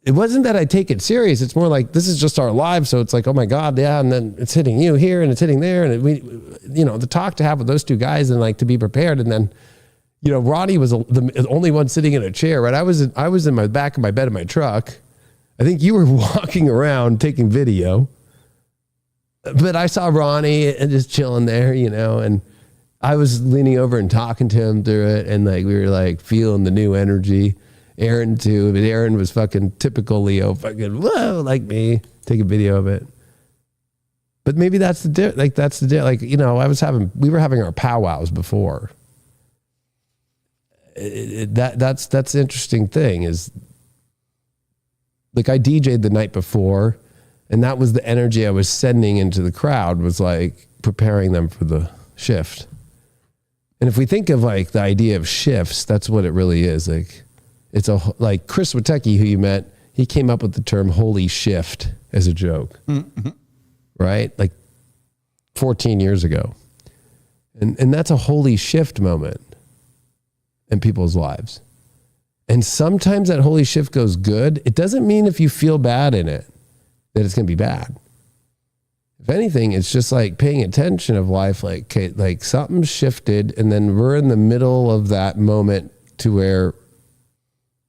it wasn't that I take it serious. It's more like, this is just our lives. So it's like, oh my God. Yeah. And then it's hitting you here and it's hitting there. And the talk to have with those two guys and like to be prepared. And then, you know, Ronnie was the only one sitting in a chair, right? I was in my back of my bed in my truck. I think you were walking around taking video. But I saw Ronnie and just chilling there, you know, and I was leaning over and talking to him through it. And like, we were like feeling the new energy. Aaron too, but Aaron was fucking typical Leo, fucking whoa, like me, take a video of it. But maybe that's the deal. Like, you know, we were having our powwows before. That's the interesting thing is like I DJ'd the night before. And that was the energy I was sending into the crowd, was like preparing them for the shift. And if we think of like the idea of shifts, that's what it really is. Like it's like Chris Witecki, who you met, he came up with the term holy shift as a joke, right? Like 14 years ago. And that's a holy shift moment in people's lives. And sometimes that holy shift goes good. It doesn't mean if you feel bad in it, that it's going to be bad. If anything, it's just like paying attention of life, like, okay, like something shifted and then we're in the middle of that moment to where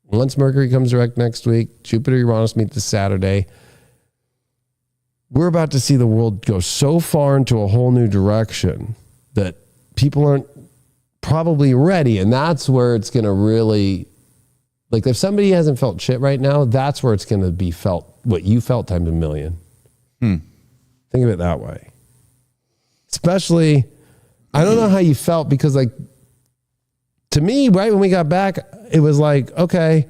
once Mercury comes direct next week, Jupiter, Uranus meet this Saturday, we're about to see the world go so far into a whole new direction that people aren't probably ready. And that's where it's going to really, like if somebody hasn't felt shit right now, that's where it's going to be felt. What you felt times a million. Think of it that way. Especially, I don't know how you felt because like, to me, right when we got back, it was like, okay,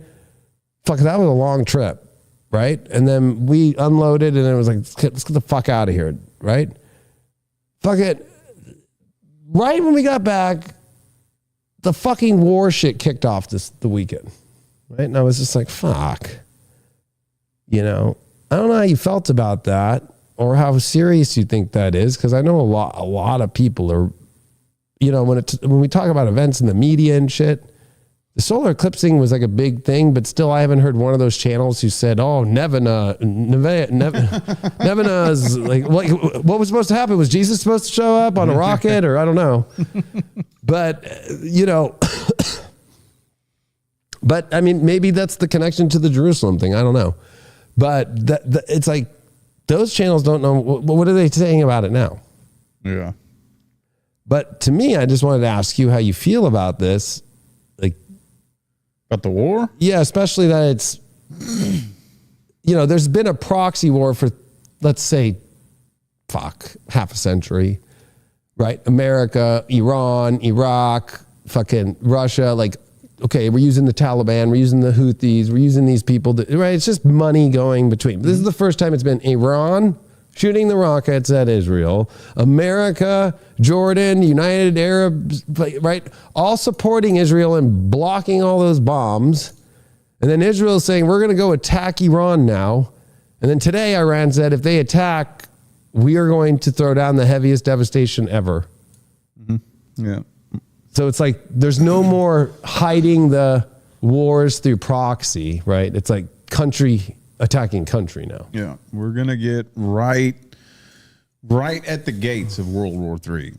fuck, that was a long trip, right? And then we unloaded and it was like, let's get the fuck out of here, right? Fuck it. Right when we got back, the fucking war shit kicked off the weekend, right? And I was just like, fuck. You know, I don't know how you felt about that or how serious you think that is, because I know a lot of people are, you know, when we talk about events in the media and shit, the solar eclipsing was like a big thing, but still I haven't heard one of those channels who said, oh, Nevada is like, what was supposed to happen? Was Jesus supposed to show up on a rocket, or I don't know. But, but I mean, maybe that's the connection to the Jerusalem thing. I don't know. But it's like those channels don't know. What are they saying about it now? Yeah. But to me, I just wanted to ask you how you feel about this. Like, about the war? Yeah, especially that it's, there's been a proxy war for, let's say, half a century, right? America, Iran, Iraq, fucking Russia. Like, okay, we're using the Taliban, we're using the Houthis, we're using these people, right? It's just money going between. This is the first time it's been Iran shooting the rockets at Israel, America, Jordan, United Arabs, right? All supporting Israel and blocking all those bombs. And then Israel is saying, we're going to go attack Iran now. And then today Iran said, if they attack, we are going to throw down the heaviest devastation ever. Mm-hmm. Yeah. So it's like, there's no more hiding the wars through proxy, right? It's like country attacking country now. Yeah, we're gonna get right at the gates of World War III.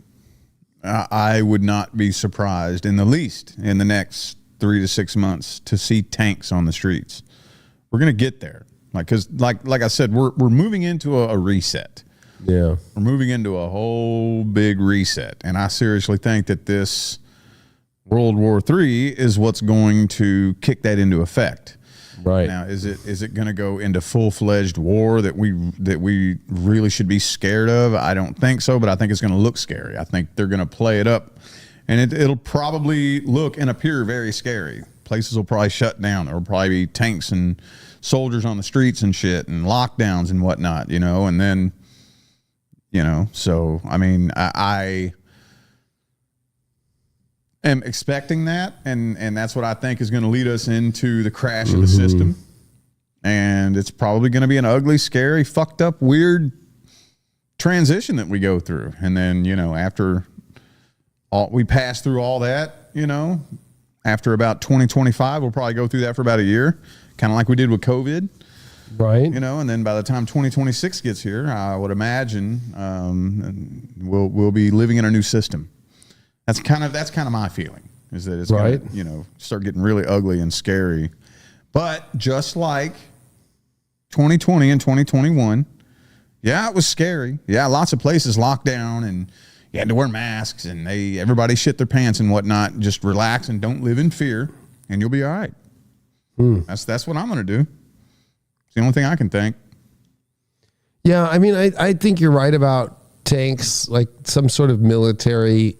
I would not be surprised in the least in the next 3 to 6 months to see tanks on the streets. We're gonna get there, because I said, we're moving into a reset. Yeah, we're moving into a whole big reset, and I seriously think that this World War III is what's going to kick that into effect. Right. Now, is it going to go into full-fledged war that we really should be scared of? I don't think so, but I think it's going to look scary. I think they're going to play it up, and it'll probably look and appear very scary. Places will probably shut down. There will probably be tanks and soldiers on the streets and shit, and lockdowns and whatnot, and then, so, I mean, I am expecting that, and that's what I think is going to lead us into the crash of the system. And it's probably going to be an ugly, scary, fucked up, weird transition that we go through. And then, after we pass through all that, after about 2025, we'll probably go through that for about a year, kind of like we did with COVID. Right. And then by the time 2026 gets here, I would imagine we'll be living in a new system. That's kind of my feeling, is that it's right. going to, start getting really ugly and scary. But just like 2020 and 2021, yeah, it was scary. Yeah, lots of places locked down and you had to wear masks and everybody shit their pants and whatnot. Just relax and don't live in fear and you'll be all right. That's what I'm going to do. It's the only thing I can think. Yeah, I mean, I think you're right about tanks, like some sort of military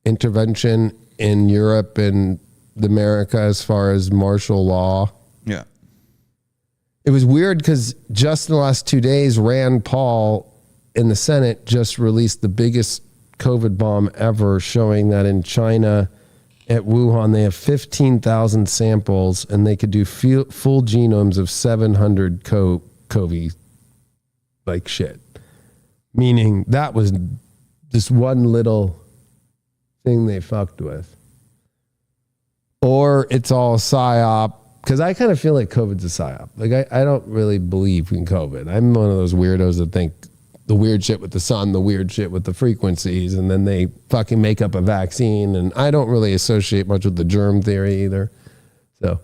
intervention in Europe and America as far as martial law. Yeah. It was weird because just in the last 2 days, Rand Paul in the Senate just released the biggest COVID bomb ever, showing that in China at Wuhan, they have 15,000 samples and they could do full genomes of 700 COVID like shit. Meaning that was just one little thing they fucked with. Or it's all a psyop, because I kind of feel like COVID's a psyop. Like I don't really believe in COVID. I'm one of those weirdos that think the weird shit with the sun, the weird shit with the frequencies, and then they fucking make up a vaccine. And I don't really associate much with the germ theory either. So,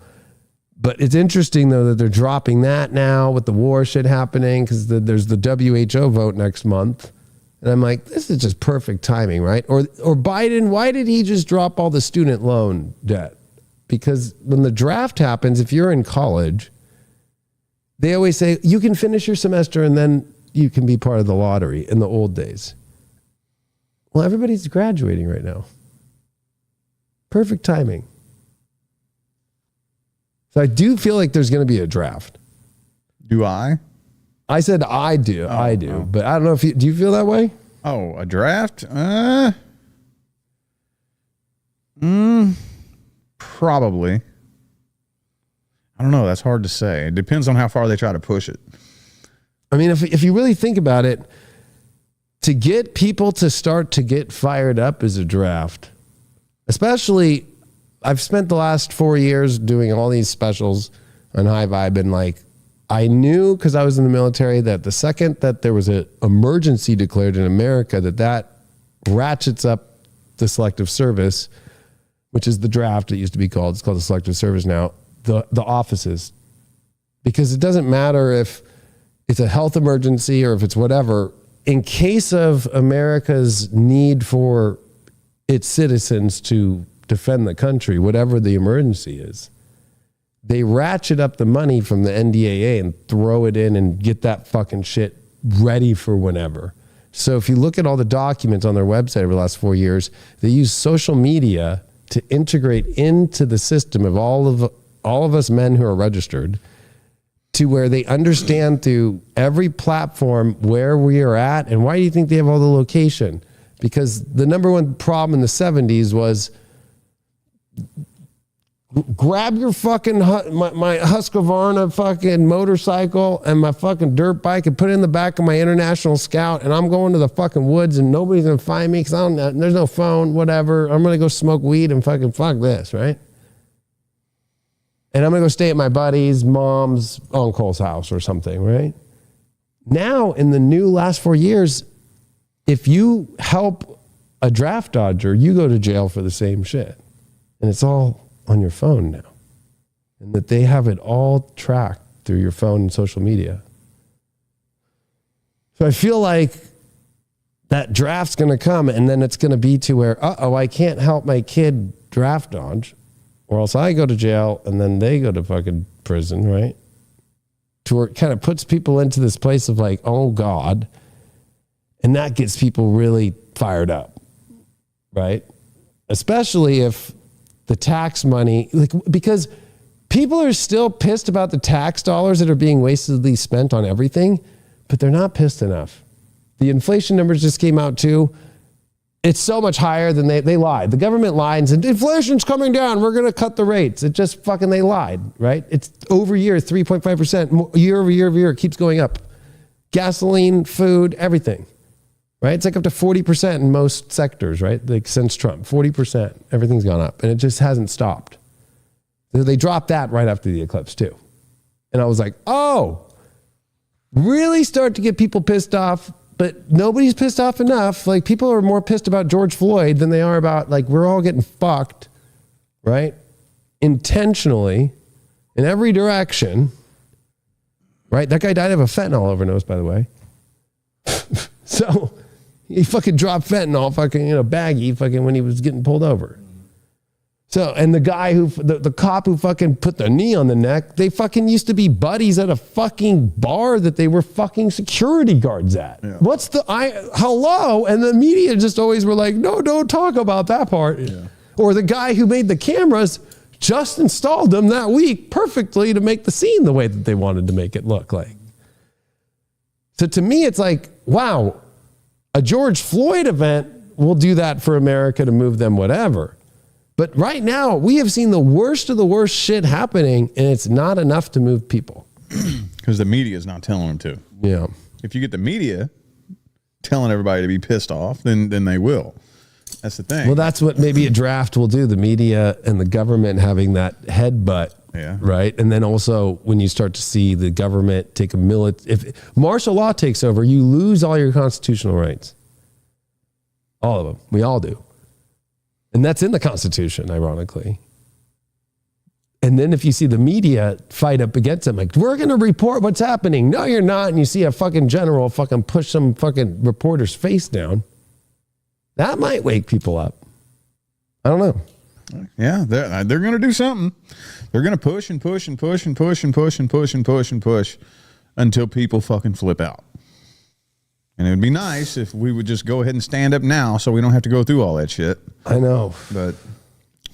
but it's interesting though that they're dropping that now with the war shit happening, because there's the WHO vote next month. And I'm like, this is just perfect timing, right? Or Biden, why did he just drop all the student loan debt? Because when the draft happens, if you're in college, they always say you can finish your semester and then you can be part of the lottery in the old days. Well, everybody's graduating right now. Perfect timing. So I do feel like there's going to be a draft. Do I? I said I do. I do. But I don't know if do you feel that way? Oh, a draft? Probably. I don't know. That's hard to say. It depends on how far they try to push it. I mean, if you really think about it, to get people to start to get fired up is a draft. Especially, I've spent the last 4 years doing all these specials on High Vibe, and like, I knew because I was in the military that the second that there was an emergency declared in America, that ratchets up the selective service, which is the draft it used to be called. It's called the selective service now, the offices. Because it doesn't matter if it's a health emergency or if it's whatever, in case of America's need for its citizens to defend the country, whatever the emergency is, they ratchet up the money from the NDAA and throw it in and get that fucking shit ready for whenever. So if you look at all the documents on their website over the last 4 years, they use social media to integrate into the system of all of us men who are registered, to where they understand through every platform where we are at. And why do you think they have all the location? Because the number one problem in the 70s was grab your fucking, my Husqvarna fucking motorcycle and my fucking dirt bike and put it in the back of my International Scout, and I'm going to the fucking woods and nobody's gonna find me because there's no phone, whatever. I'm gonna go smoke weed and fucking fuck this, right? And I'm going to go stay at my buddy's mom's uncle's house or something, right? Now, in the new last 4 years, if you help a draft dodger, you go to jail for the same shit. And it's all on your phone now. And that they have it all tracked through your phone and social media. So I feel like that draft's going to come, and then it's going to be to where, I can't help my kid draft dodge. Or else I go to jail and then they go to fucking prison, right? To where it kind of puts people into this place of like, oh God. And that gets people really fired up, right? Especially if the tax money, like, because people are still pissed about the tax dollars that are being wastedly spent on everything, but they're not pissed enough. The inflation numbers just came out too. It's so much higher than they lied. The government lied and said, inflation's coming down, we're going to cut the rates. It just fucking, they lied, right? It's over year, 3.5%, year over year, it keeps going up. Gasoline, food, everything, right? It's like up to 40% in most sectors, right? Like since Trump, 40%, everything's gone up and it just hasn't stopped. They dropped that right after the eclipse too. And I was like, oh, really start to get people pissed off. But nobody's pissed off enough. Like, people are more pissed about George Floyd than they are about, like, we're all getting fucked, right? Intentionally, in every direction, right? That guy died of a fentanyl overdose, by the way. So, he fucking dropped fentanyl, fucking, baggie, fucking, when he was getting pulled over. So, and the guy the cop who fucking put the knee on the neck, they fucking used to be buddies at a fucking bar that they were fucking security guards at. Yeah. Hello? And the media just always were like, no, don't talk about that part. Yeah. Or the guy who made the cameras just installed them that week perfectly to make the scene the way that they wanted to make it look like. So to me, it's like, wow, a George Floyd event will do that for America to move them whatever. But right now, we have seen the worst of the worst shit happening, and it's not enough to move people. Because the media is not telling them to. Yeah. If you get the media telling everybody to be pissed off, then they will. That's the thing. Well, that's what maybe a draft will do. The media and the government having that headbutt, right? And then also when you start to see the government take if martial law takes over, you lose all your constitutional rights. All of them. We all do. And that's in the Constitution, ironically. And then if you see the media fight up against it, like, we're going to report what's happening. No, you're not. And you see a fucking general fucking push some fucking reporter's face down. That might wake people up. I don't know. Yeah, they're going to do something. They're going to push and push and push and push and push and push and push and push until people fucking flip out. And it would be nice if we would just go ahead and stand up now so we don't have to go through all that shit. I know. But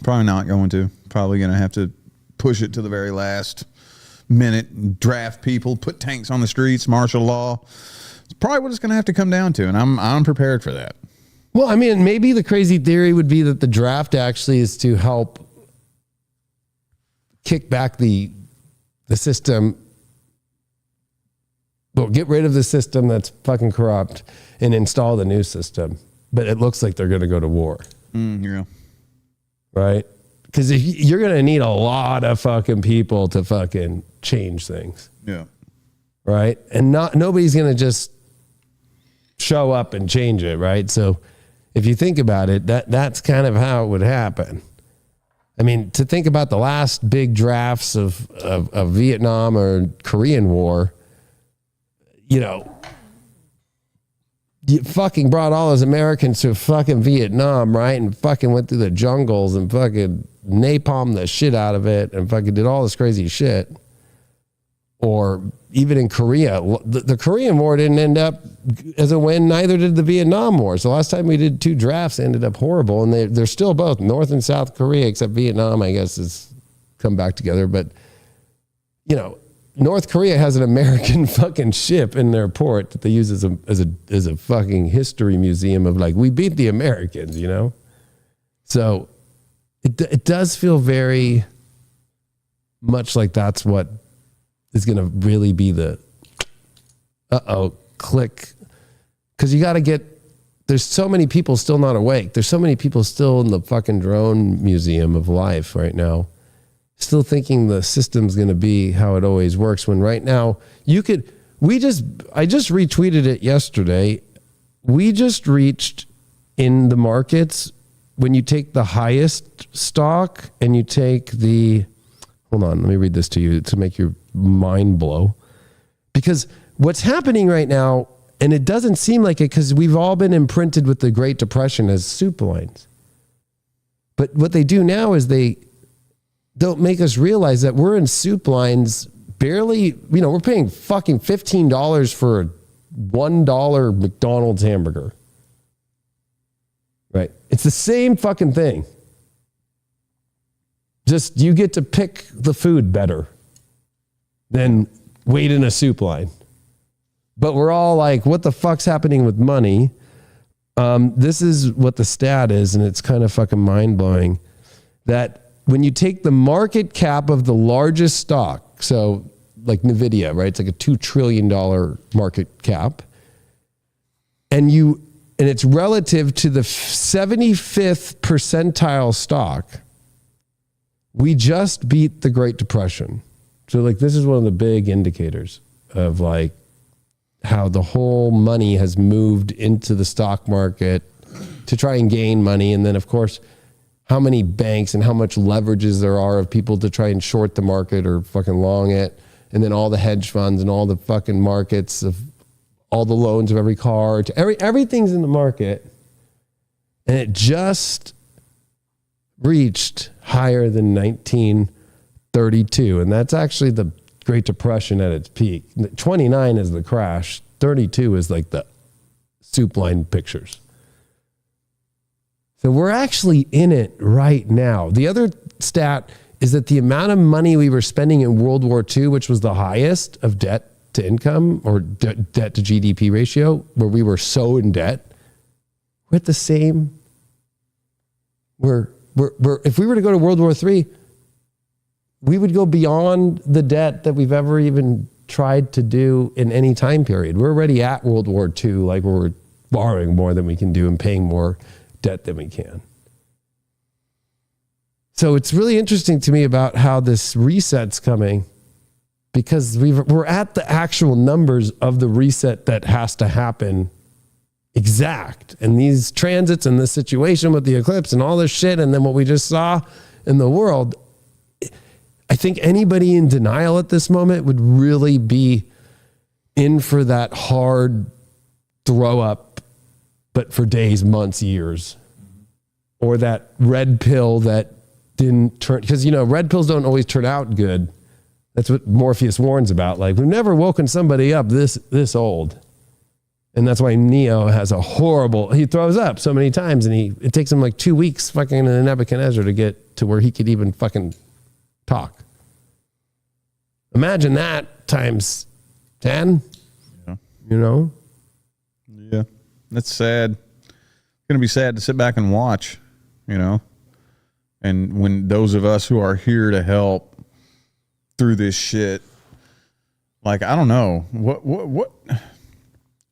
probably not going to. Probably going to have to push it to the very last minute, draft people, put tanks on the streets, martial law. It's probably what it's going to have to come down to, and I'm prepared for that. Well, I mean, maybe the crazy theory would be that the draft actually is to help kick back the system. Well, get rid of the system that's fucking corrupt and install the new system. But it looks like they're going to go to war. Yeah. Right? Because you're going to need a lot of fucking people to fucking change things. Yeah. Right. And nobody's going to just show up and change it. Right. So if you think about it, that's kind of how it would happen. I mean, to think about the last big drafts of Vietnam or Korean War, you know, you fucking brought all those Americans to fucking Vietnam, right? And fucking went through the jungles and fucking napalmed the shit out of it and fucking did all this crazy shit. Or even in Korea, the Korean War didn't end up as a win, neither did the Vietnam War. So last time we did 2 drafts, ended up horrible. And they're still both North and South Korea, except Vietnam, I guess, has come back together. But, you know, North Korea has an American fucking ship in their port that they use as a fucking history museum of like, we beat the Americans, you know? So it does feel very much like that's what is going to really be the click. Because you got to there's so many people still not awake. There's so many people still in the fucking drone museum of life right now, still thinking the system's going to be how it always works, when right now I just retweeted it yesterday. We just reached in the markets, when you take the highest stock and you take hold on, let me read this to you to make your mind blow. Because what's happening right now, and it doesn't seem like it because we've all been imprinted with the Great Depression as soup lines. But what they do now is they don't make us realize that we're in soup lines barely, you know, we're paying fucking $15 for a $1 McDonald's hamburger. Right? It's the same fucking thing. Just you get to pick the food better than wait in a soup line. But we're all like, what the fuck's happening with money? This is what the stat is, and it's kind of fucking mind-blowing, that when you take the market cap of the largest stock, so like NVIDIA, right? It's like a $2 trillion market cap. And it's relative to the 75th percentile stock. We just beat the Great Depression. So like, this is one of the big indicators of like how the whole money has moved into the stock market to try and gain money. And then of course, how many banks and how much leverages there are of people to try and short the market or fucking long it. And then all the hedge funds and all the fucking markets of all the loans of every car, everything's in the market. And it just reached higher than 1932. And that's actually the Great Depression at its peak. 29 is the crash. 32 is like the soup line pictures. So we're actually in it right now. The other stat is that the amount of money we were spending in World War II, which was the highest of debt to income or debt to GDP ratio, where we were so in debt, we're at the same. If we were to go to World War III, we would go beyond the debt that we've ever even tried to do in any time period. We're already at World War II, like we're borrowing more than we can do and paying more debt than we can. So it's really interesting to me about how this reset's coming, because we're at the actual numbers of the reset that has to happen exact. And these transits and this situation with the eclipse and all this shit, and then what we just saw in the world, I think anybody in denial at this moment would really be in for that hard throw up, but for days, months, years. Or that red pill that didn't turn, because, you know, red pills don't always turn out good. That's what Morpheus warns about. Like, we've never woken somebody up this old. And that's why Neo has a horrible, he throws up so many times, and it takes him like 2 weeks fucking in Nebuchadnezzar to get to where he could even fucking talk. Imagine that times 10, yeah. You know? Yeah, that's sad. It's going to be sad to sit back and watch, you know? And when those of us who are here to help through this shit, like, I don't know what,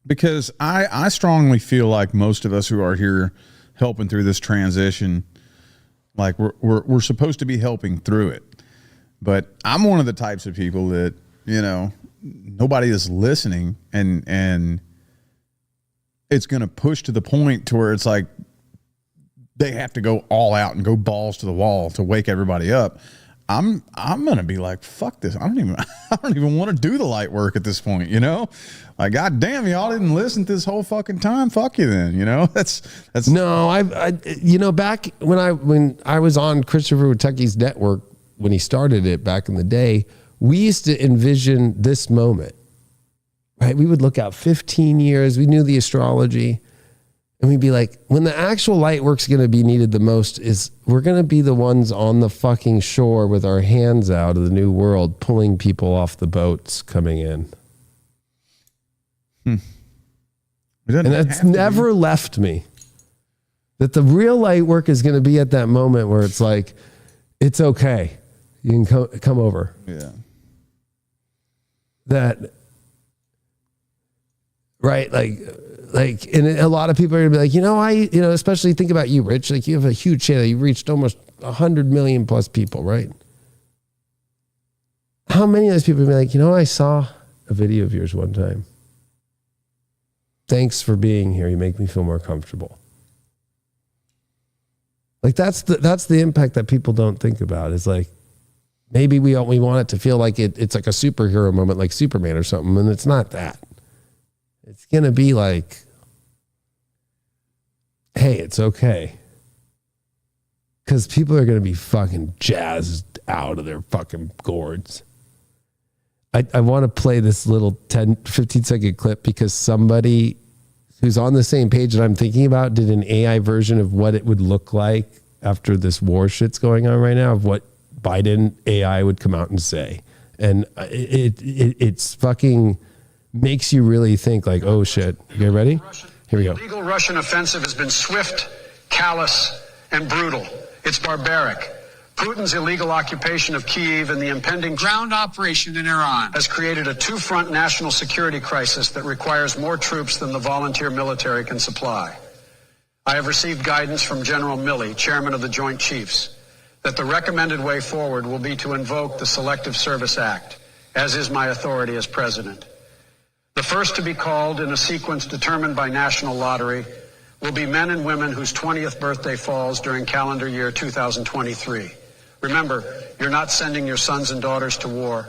because I strongly feel like most of us who are here helping through this transition, Like we're supposed to be helping through it. But I'm one of the types of people that, you know, nobody is listening, and it's going to push to the point to where it's like they have to go all out and go balls to the wall to wake everybody up. I'm going to be like, fuck this. I don't even want to do the light work at this point, you know? Like, God damn, y'all didn't listen this whole fucking time. Fuck you then, you know? That's no, I you know, back when I was on Christopher Witecki's network, when he started it back in the day, we used to envision this moment, right? We would look out 15 years. We knew the astrology. And we'd be like, when the actual light work's going to be needed the most is we're going to be the ones on the fucking shore with our hands out of the new world, pulling people off the boats coming in. And that's never left me. That the real light work is going to be at that moment where it's like, it's okay. You can come over. Yeah. That, right? Like, and a lot of people are gonna be like, you know, especially think about you, Rich. Like, you have a huge channel. You reached almost 100 million plus people, right? How many of those people are gonna be like, you know, I saw a video of yours one time. Thanks for being here. You make me feel more comfortable. Like, that's the impact that people don't think about. Is like, maybe we want it to feel like it's like a superhero moment, like Superman or something, and it's not that. It's going to be like, hey, it's okay. Because people are going to be fucking jazzed out of their fucking gourds. I want to play this little 15 second clip because somebody who's on the same page that I'm thinking about did an AI version of what it would look like after this war shit's going on right now, of what Biden AI would come out and say. And it's fucking... makes you really think like, oh shit. You guys ready? Here we go. The illegal Russian offensive has been swift, callous, and brutal. It's barbaric. Putin's illegal occupation of Kyiv and the impending ground operation in Iran has created a two-front national security crisis that requires more troops than the volunteer military can supply. I have received guidance from General Milley, chairman of the Joint Chiefs, that the recommended way forward will be to invoke the Selective Service Act, as is my authority as president. The first to be called in a sequence determined by national lottery will be men and women whose 20th birthday falls during calendar year 2023. Remember, you're not sending your sons and daughters to war.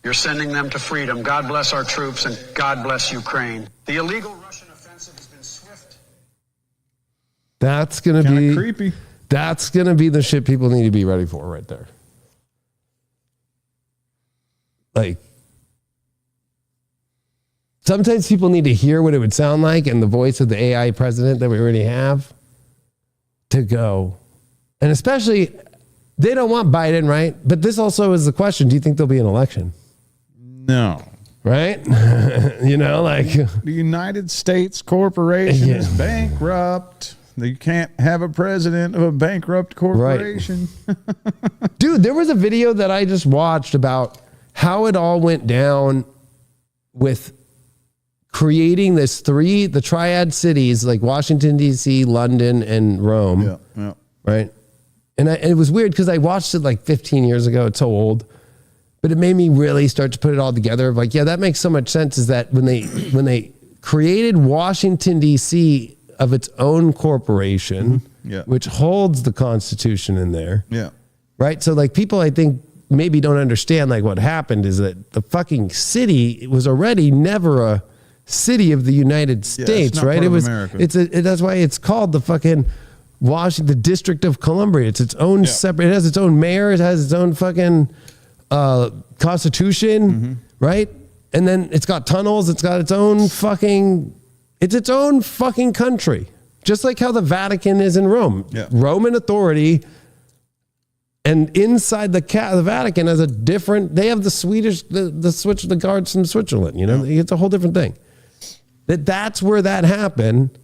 You're sending them to freedom. God bless our troops and God bless Ukraine. The illegal Russian offensive has been swift. That's going to be creepy. That's going to be the shit people need to be ready for right there. Like, sometimes people need to hear what it would sound like in the voice of the AI president that we already have to go. And especially, they don't want Biden, right? But this also is the question. Do you think there'll be an election? No. Right? You know, like... The United States corporation is bankrupt. You can't have a president of a bankrupt corporation. Right. Dude, there was a video that I just watched about how it all went down with creating the triad cities like Washington, D.C., London, and Rome. Yeah. Right? And it was weird because I watched it like 15 years ago. It's so old. But it made me really start to put it all together of like, yeah, that makes so much sense, is that when they created Washington, D.C., of its own corporation, which holds the Constitution in there. Yeah. Right? So like people, I think, maybe don't understand like what happened is that the fucking city was already never a city of the United States, right? It was, that's why it's called the fucking the District of Columbia. It's its own separate, it has its own mayor, it has its own fucking constitution, right? And then it's got tunnels, it's got its own fucking, it's its own fucking country. Just like how the Vatican is in Rome. Yeah. Roman authority, and inside the Vatican has a different, they have the Swedish, the guards from Switzerland, you know, it's a whole different thing. That's where that happened.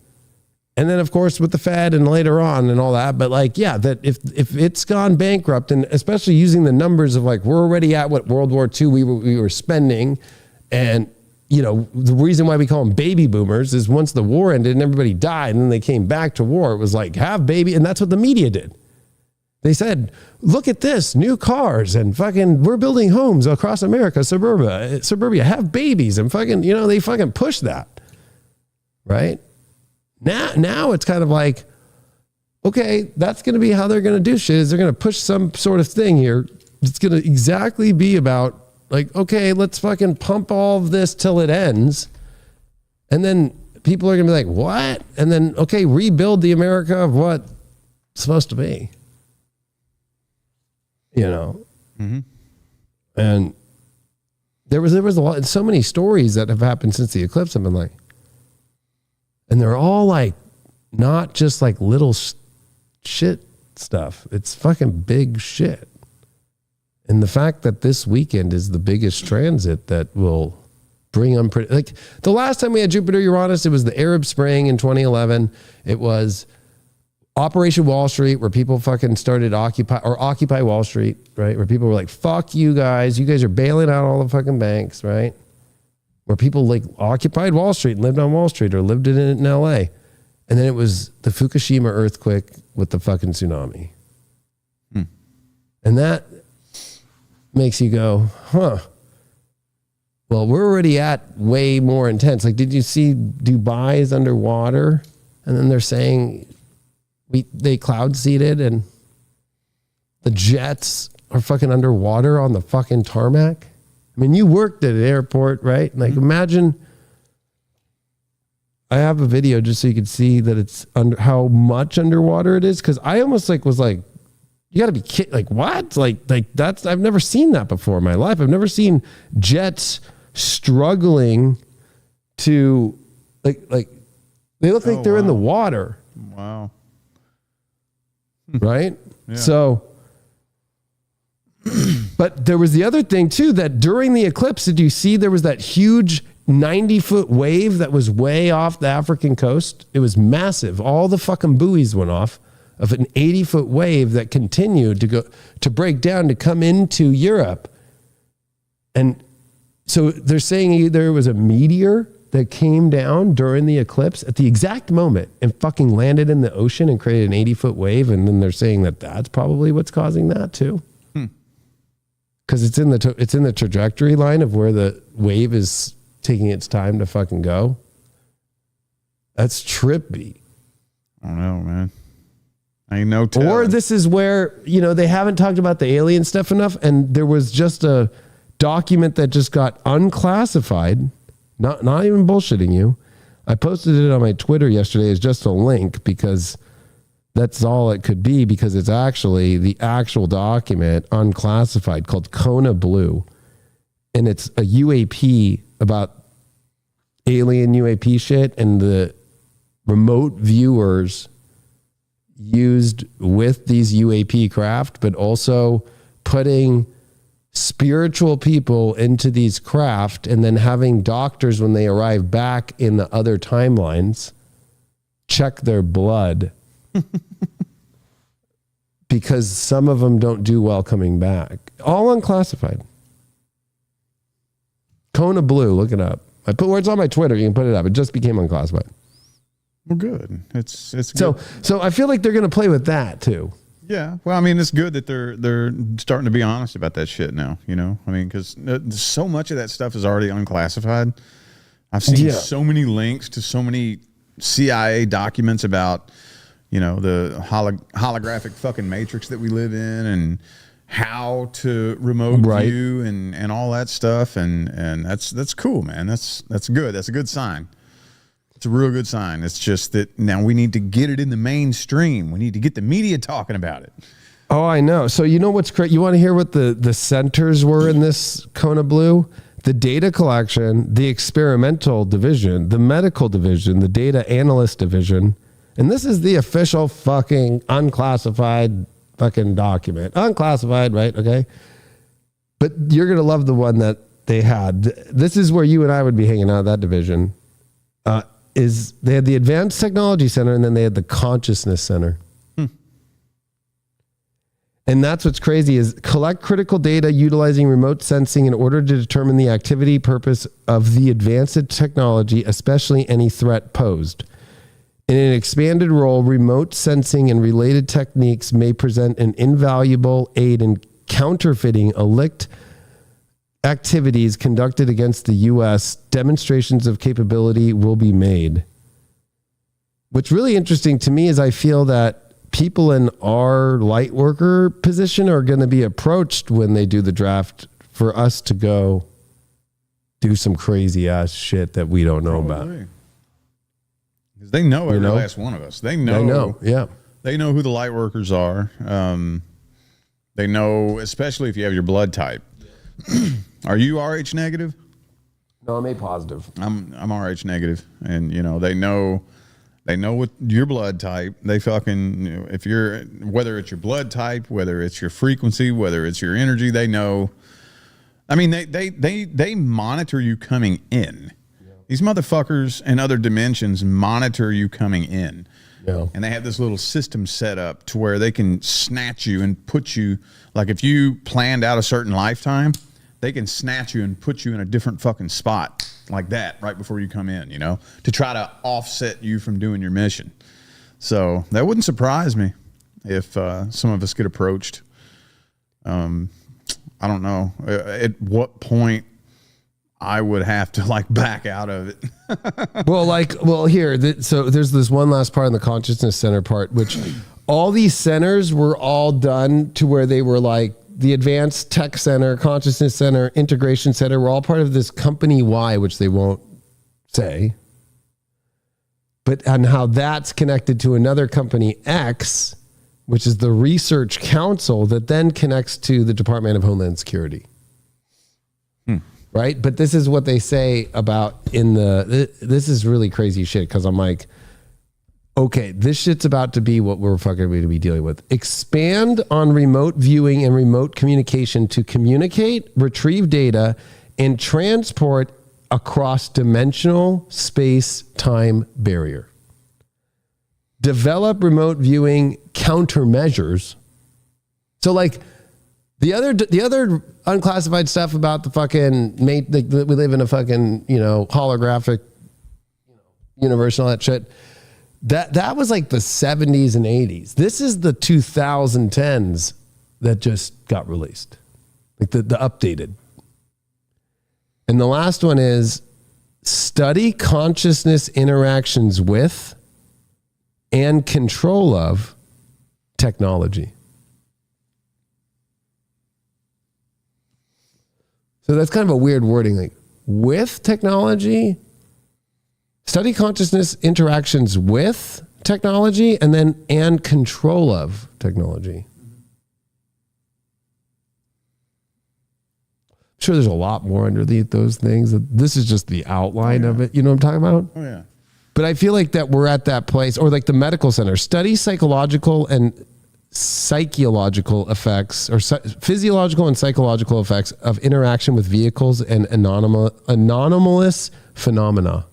And then of course with the Fed and later on and all that, but like, yeah, that if it's gone bankrupt, and especially using the numbers of like, we're already at what World War II we were spending, and you know, the reason why we call them baby boomers is once the war ended and everybody died and then they came back to war, it was like, have baby. And that's what the media did. They said, look at this, new cars and fucking, we're building homes across America, suburbia, have babies and fucking, they fucking push that. Right? Now it's kind of like, okay, that's going to be how they're going to do shit is they're going to push some sort of thing here. It's going to exactly be about like, okay, let's fucking pump all of this till it ends. And then people are going to be like, what? And then, okay, rebuild the America of what it's supposed to be. Mm-hmm. And there was a lot, so many stories that have happened since the eclipse. I've been like, and they're all like, not just like little shit stuff. It's fucking big shit. And the fact that this weekend is the biggest transit that will bring like the last time we had Jupiter Uranus, it was the Arab Spring in 2011. It was Operation Wall Street, where people fucking started Occupy Wall Street, right? Where people were like, fuck you guys are bailing out all the fucking banks, right? Where people like occupied Wall Street and lived on Wall Street or lived in it in LA. And then it was the Fukushima earthquake with the fucking tsunami. And that makes you go, huh. Well, we're already at way more intense. Like, did you see Dubai is underwater? And then they're saying they cloud seeded and the jets are fucking underwater on the fucking tarmac. I mean, you worked at an airport, right? Like, imagine. I have a video just so you can see that it's under how much underwater it is. Cause I almost was like, you gotta be kidding. Like what? Like that's, I've never seen that before in my life. I've never seen jets struggling to like they look like they're in the water. Wow. Right? Yeah. So, but there was the other thing too, that during the eclipse, did you see there was that huge 90-foot wave that was way off the African coast? It was massive. All the fucking buoys went off of an 80-foot wave that continued to break down to come into Europe. And so they're saying either it was a meteor that came down during the eclipse at the exact moment and fucking landed in the ocean and created an 80-foot wave. And then they're saying that that's probably what's causing that too. Because it's in the trajectory line of where the wave is taking its time to fucking go. That's trippy. I don't know, man. I ain't no telling. Or this is where, they haven't talked about the alien stuff enough, and there was just a document that just got unclassified. Not even bullshitting you. I posted it on my Twitter yesterday as just a link because that's all it could be, because it's actually the actual document unclassified called Kona Blue. And it's a UAP about alien UAP shit and the remote viewers used with these UAP craft, but also putting spiritual people into these craft and then having doctors, when they arrive back in the other timelines, check their blood because some of them don't do well coming back. All unclassified. Kona Blue, look it up. It's on my Twitter. You can put it up. It just became unclassified. Well, good. It's good. So I feel like they're going to play with that too. Yeah. Well, I mean, it's good that they're starting to be honest about that shit now. I mean, because so much of that stuff is already unclassified. I've seen so many links to so many CIA documents about, the holographic fucking matrix that we live in and how to remote view and all that stuff. And that's cool, man. That's good. That's a good sign. It's a real good sign. It's just that now we need to get it in the mainstream. We need to get the media talking about it. Oh, I know. So you know what's great? You want to hear what the centers were in this Kona Blue? The data collection, the experimental division, the medical division, the data analyst division. And this is the official fucking unclassified fucking document. Unclassified, right? Okay. But you're going to love the one that they had. This is where you and I would be hanging out, that division. They had the Advanced Technology Center and then they had the Consciousness Center. And that's what's crazy is collect critical data utilizing remote sensing in order to determine the activity purpose of the advanced technology, especially any threat posed. In an expanded role, remote sensing and related techniques may present an invaluable aid in counterfeiting illicit activities conducted against the U.S. Demonstrations of capability will be made. What's really interesting to me is I feel that people in our light worker position are going to be approached when they do the draft for us to go do some crazy ass shit that we don't know about. Because they know every last one of us. They know. Yeah. They know who the light workers are. They know, especially if you have your blood type. Are you RH negative? No, I'm A positive. I'm RH negative, and they know what your blood type. They fucking if you're whether it's your blood type, whether it's your frequency, whether it's your energy, they know. I mean, they monitor you coming in. Yeah. These motherfuckers in other dimensions monitor you coming in. Yeah. And they have this little system set up to where they can snatch you and put you, like if you planned out a certain lifetime, they can snatch you and put you in a different fucking spot like that right before you come in, to try to offset you from doing your mission. So that wouldn't surprise me if some of us get approached. I don't know at what point I would have to back out of it. So there's this one last part on the consciousness center part, which all these centers were all done to where they were like the advanced tech center, consciousness center, integration center were all part of this company Y, which they won't say, and how that's connected to another company X, which is the research council that then connects to the Department of Homeland Security. Right. But this is what they say about this is really crazy shit. Cause I'm like, okay, this shit's about to be what we're fucking going to be dealing with. Expand on remote viewing and remote communication to communicate, retrieve data, and transport across dimensional space-time barrier. Develop remote viewing countermeasures. So the other unclassified stuff about the fucking we live in a fucking, holographic universe and all that shit. That was like the 70s and 80s. This is the 2010s that just got released. Like the updated. And the last one is study consciousness interactions with and control of technology. So that's kind of a weird wording, like with technology, study consciousness interactions with technology, and control of technology. I'm sure there's a lot more underneath those things. This is just the outline of it. You know what I'm talking about? Oh, yeah. But I feel like that we're at that place, or like the medical center, study psychological and psychological effects, or physiological and psychological effects of interaction with vehicles and anomalous phenomena.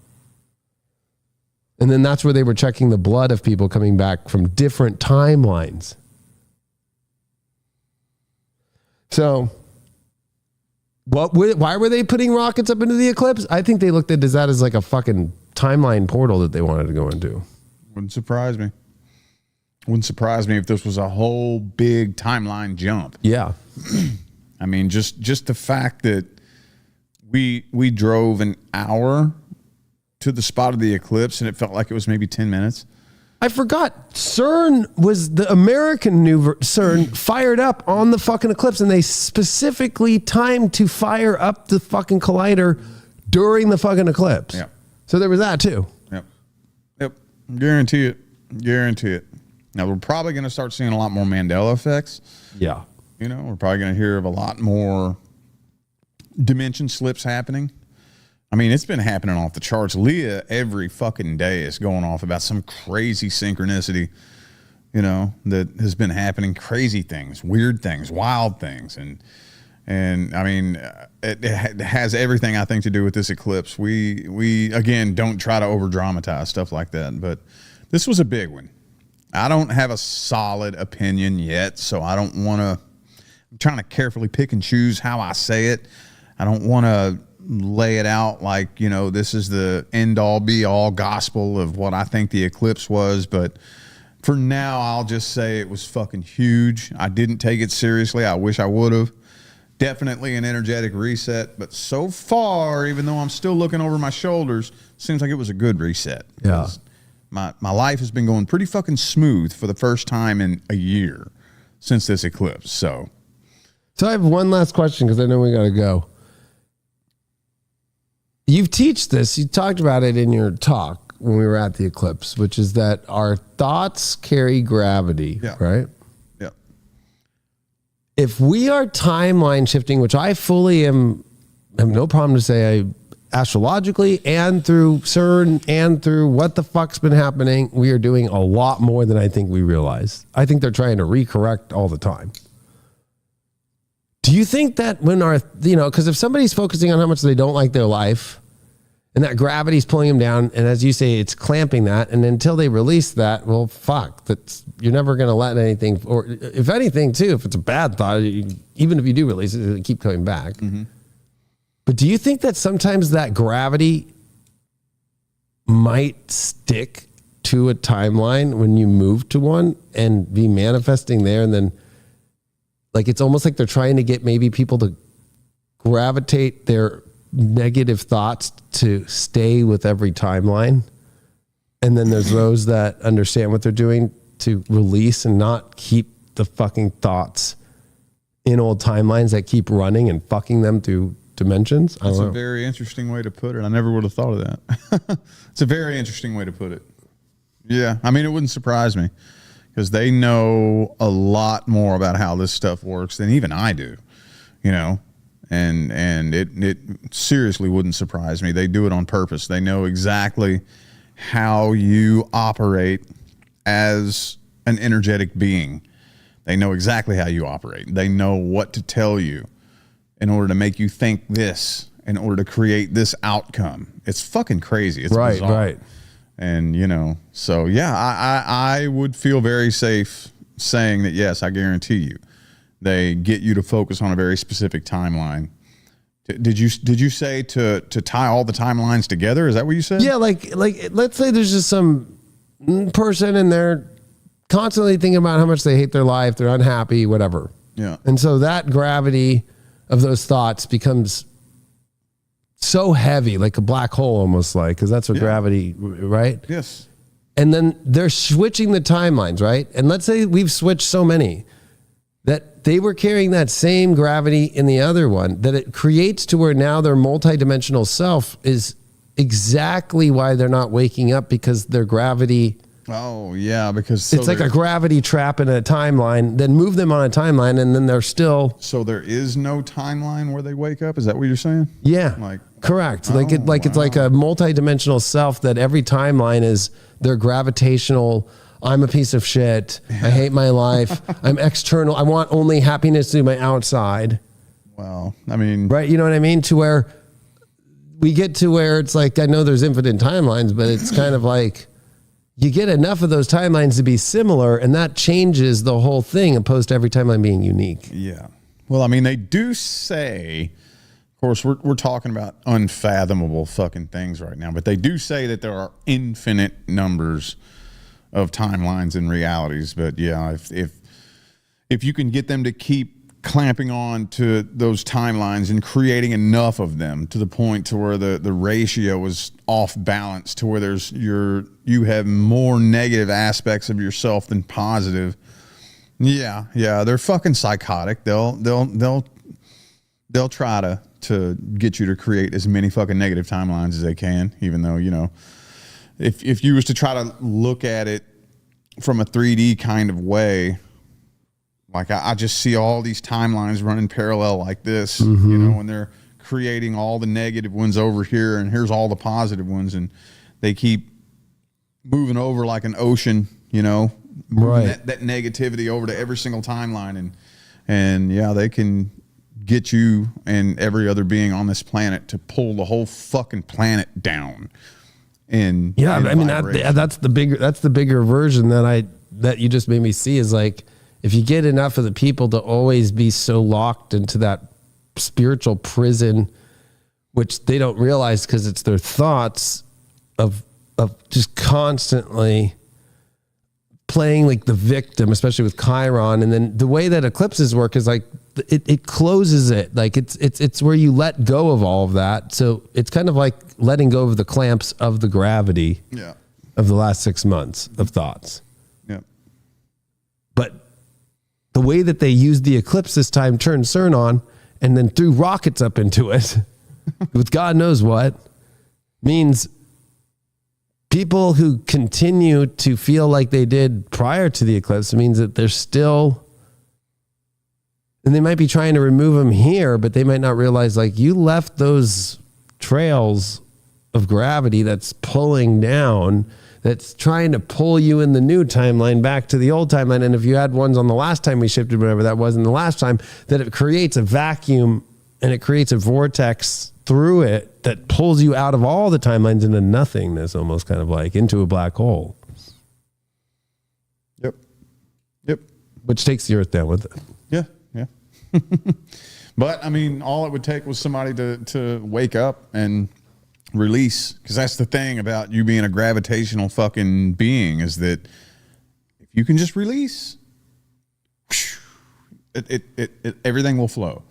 And then that's where they were checking the blood of people coming back from different timelines. So why were they putting rockets up into the eclipse? I think they looked at that as like a fucking timeline portal that they wanted to go into. Wouldn't surprise me. Wouldn't surprise me if this was a whole big timeline jump. Yeah. I mean, just the fact that we drove an hour to the spot of the eclipse and it felt like it was maybe 10 minutes. I forgot. CERN was the American CERN fired up on the fucking eclipse, and they specifically timed to fire up the fucking collider during the fucking eclipse. Yeah. So there was that too. Yep. Guarantee it. Now we're probably going to start seeing a lot more Mandela effects. Yeah. We're probably going to hear of a lot more dimension slips happening. I mean, it's been happening off the charts. Leah every fucking day is going off about some crazy synchronicity, that has been happening. Crazy things, weird things, wild things. And I mean, it has everything, I think, to do with this eclipse. We again, don't try to over dramatize stuff like that, but this was a big one. I don't have a solid opinion yet, so I don't want to, I'm trying to carefully pick and choose how I say it. I don't want to lay it out like, this is the end all be all gospel of what I think the eclipse was. But for now, I'll just say it was fucking huge. I didn't take it seriously. I wish I would have. Definitely an energetic reset. But so far, even though I'm still looking over my shoulders, seems like it was a good reset. Yeah. My life has been going pretty fucking smooth for the first time in a year since this eclipse. So I have one last question because I know we got to go. You've teached this. You talked about it in your talk when we were at the eclipse, which is that our thoughts carry gravity, right? Yeah. If we are timeline shifting, which I fully have no problem to say, astrologically and through CERN and through what the fuck's been happening, we are doing a lot more than I think we realize. I think they're trying to recorrect all the time. Do you think that when because if somebody's focusing on how much they don't like their life and that gravity's pulling them down, and as you say, it's clamping that, and until they release that, well, fuck, you're never going to let anything, or if anything too, if it's a bad thought, even if you do release it, it'll keep coming back. Mm-hmm. But do you think that sometimes that gravity might stick to a timeline when you move to one and be manifesting there, and then like it's almost like they're trying to get maybe people to gravitate their negative thoughts to stay with every timeline, and then there's those that understand what they're doing to release and not keep the fucking thoughts in old timelines that keep running and fucking them through dimensions. That's a very interesting way to put it. I never would have thought of that. It's a very interesting way to put it. Yeah, I mean, it wouldn't surprise me because they know a lot more about how this stuff works than even I do, and it seriously wouldn't surprise me. They do it on purpose. They know exactly how you operate as an energetic being. They know exactly how you operate. They know what to tell you in order to make you think this, in order to create this outcome. It's fucking crazy. It's right, bizarre. right. And, so yeah, I would feel very safe saying that, yes, I guarantee you, they get you to focus on a very specific timeline. Did you say to tie all the timelines together? Is that what you said? Yeah, like let's say there's just some person and they're constantly thinking about how much they hate their life, they're unhappy, whatever. Yeah. And so that gravity of those thoughts becomes so heavy, like a black hole almost, like, because that's what gravity, right? Yes. And then they're switching the timelines, right? And let's say we've switched so many that they were carrying that same gravity in the other one, that it creates to where now their multidimensional self is exactly why they're not waking up, because their gravity... Oh, yeah, because... it's like a gravity trap in a timeline, then move them on a timeline, and then they're still... So there is no timeline where they wake up? Is that what you're saying? Yeah, correct. It's like a multidimensional self that every timeline is their gravitational... I'm a piece of shit. I hate my life. I'm external. I want only happiness through my outside. Well, I mean... Right, you know what I mean? To where we get to where it's like, I know there's infinite timelines, but it's kind of like... you get enough of those timelines to be similar, and that changes the whole thing, opposed to every timeline being unique. Yeah. Well, I mean, they do say, of course, we're talking about unfathomable fucking things right now, but they do say that there are infinite numbers of timelines and realities. But yeah, if you can get them to keep clamping on to those timelines and creating enough of them to the point to where the ratio is off balance, to where you have more negative aspects of yourself than positive. Yeah, they're fucking psychotic. They'll try to get you to create as many fucking negative timelines as they can, even though, if you was to try to look at it from a 3D kind of way, like I just see all these timelines running parallel like this, and they're creating all the negative ones over here, and here's all the positive ones, and they keep moving over like an ocean, moving that negativity over to every single timeline, and yeah, they can get you and every other being on this planet to pull the whole fucking planet down. And yeah, I mean that's the bigger version that you just made me see, is like, if you get enough of the people to always be so locked into that spiritual prison which they don't realize because it's their thoughts of just constantly playing like the victim, especially with Chiron. And then the way that eclipses work is like it closes it. Like it's where you let go of all of that. So it's kind of like letting go of the clamps of the gravity of the last 6 months of thoughts. Yeah. But the way that they used the eclipse this time turned CERN on and then threw rockets up into it with God knows what, means people who continue to feel like they did prior to the eclipse, means that they're still, and they might be trying to remove them here, but they might not realize, like, you left those trails of gravity that's pulling down, that's trying to pull you in the new timeline back to the old timeline. And if you had ones on the last time we shifted, whatever that was in the last time, that it creates a vacuum and it creates a vortex through it that pulls you out of all the timelines into nothingness, almost kind of like into a black hole. Yep. Which takes the earth down with it. Yeah. But I mean, all it would take was somebody to wake up and release, because that's the thing about you being a gravitational fucking being, is that if you can just release, everything will flow.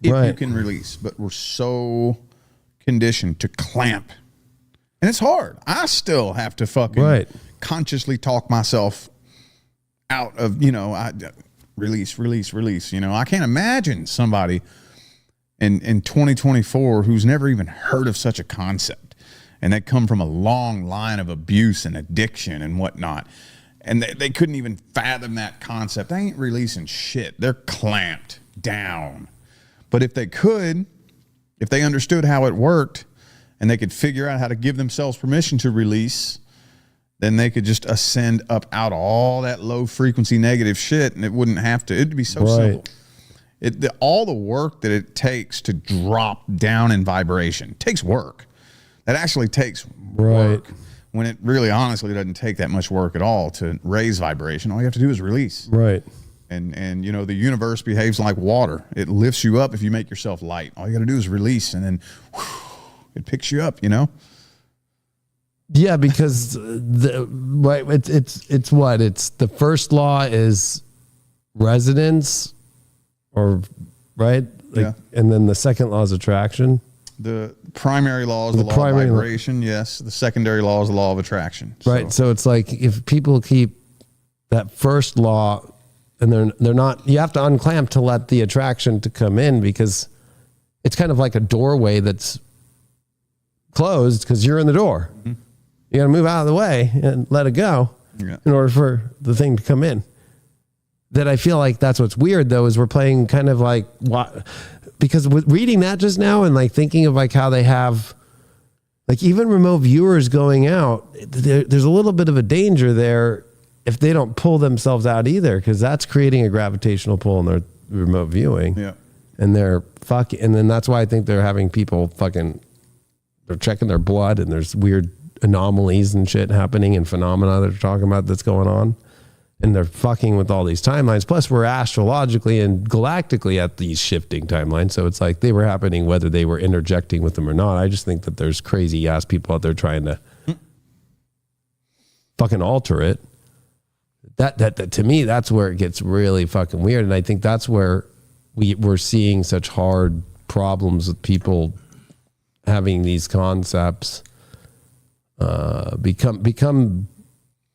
If you can release. But we're so conditioned to clamp, and it's hard. I still have to fucking consciously talk myself out of, release. I can't imagine somebody in 2024 who's never even heard of such a concept, and they come from a long line of abuse and addiction and whatnot, and they couldn't even fathom that concept. They ain't releasing shit. They're clamped down. But if they understood how it worked, and they could figure out how to give themselves permission to release, then they could just ascend up out of all that low frequency negative shit, and it wouldn't have to. It'd be so simple. All the work that it takes to drop down in vibration takes work. That actually takes work, when it really honestly doesn't take that much work at all to raise vibration. All you have to do is release. Right. And the universe behaves like water. It lifts you up if you make yourself light. All you got to do is release, and then it picks you up, Yeah, because it's what? It's the first law is resonance, or right? And then the second law is attraction. The primary law is the law of vibration. Yes. The secondary law is the law of attraction. Right. So it's like, if people keep that first law, and they're not, you have to unclamp to let the attraction to come in, because it's kind of like a doorway that's closed because you're in the door. Mm-hmm. You got to move out of the way and let it go in order for the thing to come in. That I feel like that's what's weird, though, is we're playing kind of like, because with reading that just now and like thinking of like how they have, like, even remote viewers going out, there's a little bit of a danger there if they don't pull themselves out either, because that's creating a gravitational pull in their remote viewing. Yeah. And they're fucking, and then that's why I think they're having people they're checking their blood, and there's weird anomalies and shit happening and phenomena they're talking about that's going on. And they're fucking with all these timelines. Plus, we're astrologically and galactically at these shifting timelines. So it's like they were happening whether they were interjecting with them or not. I just think that there's crazy ass people out there trying to fucking alter it. That to me, that's where it gets really fucking weird. And I think that's where we're seeing such hard problems with people having these concepts become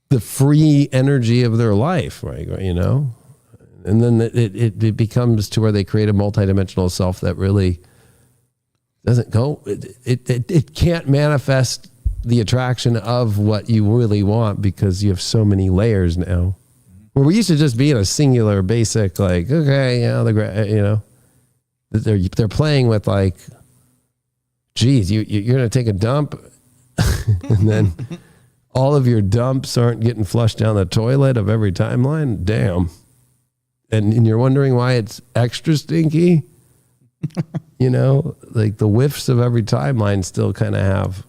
the free energy of their life, right? And then it becomes to where they create a multidimensional self that really doesn't go. It can't manifest the attraction of what you really want, because you have so many layers now. Where we used to just be in a singular, basic, like, okay, they're playing with like, geez, you're gonna take a dump, and then all of your dumps aren't getting flushed down the toilet of every timeline. Damn. And you're wondering why it's extra stinky. Like the whiffs of every timeline still kind of have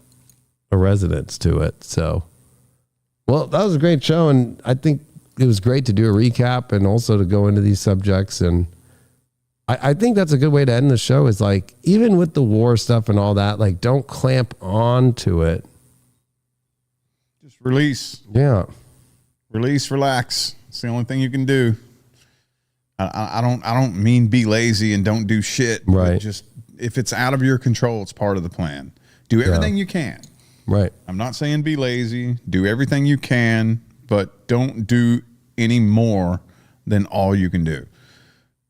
a resonance to it. So, well, that was a great show. And I think it was great to do a recap and also to go into these subjects. And I think that's a good way to end the show is like, even with the war stuff and all that, like don't clamp on to it. Just release. Yeah. Release, relax. It's the only thing you can do. I don't mean be lazy and don't do shit. Right. Just if it's out of your control, it's part of the plan. Do everything you can. Right. I'm not saying be lazy. Do everything you can, but don't do any more than all you can do.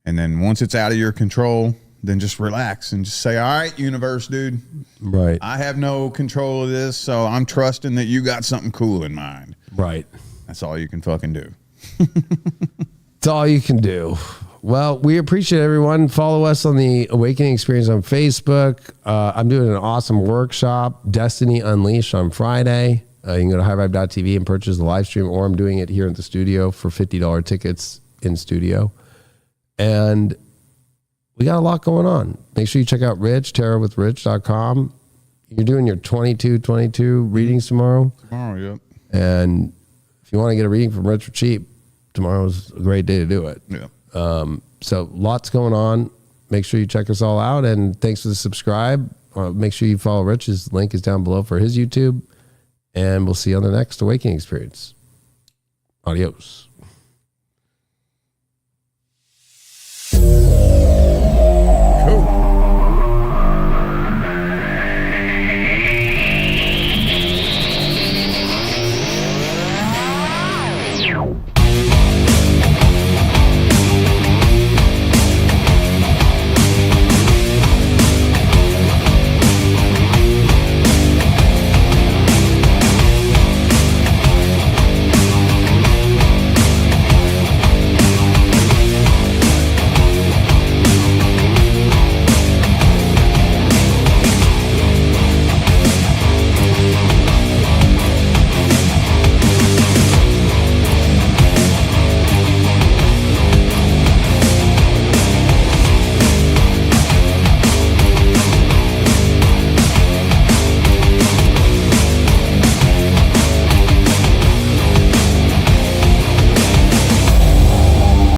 And then once it's out of your control, then just relax and just say, all right, universe, dude. Right. I have no control of this, so I'm trusting that you got something cool in mind. Right. That's all you can fucking do. It's all you can do. Well, we appreciate everyone. Follow us on the Awakening Experience on Facebook. I'm doing an awesome workshop, Destiny Unleashed, on Friday. You can go to highvibe.tv and purchase the live stream, or I'm doing it here at the studio for $50 tickets in studio. And we got a lot going on. Make sure you check out Rich, tarotwithrich.com. You're doing your 22 readings tomorrow. Tomorrow, yep. And if you want to get a reading from Rich for cheap, tomorrow's a great day to do it. Yeah. So lots going on. Make sure you check us all out. And thanks for the subscribe. Make sure you follow Rich. His link is down below for his YouTube. And we'll see you on the next Awakening Experience. Adios.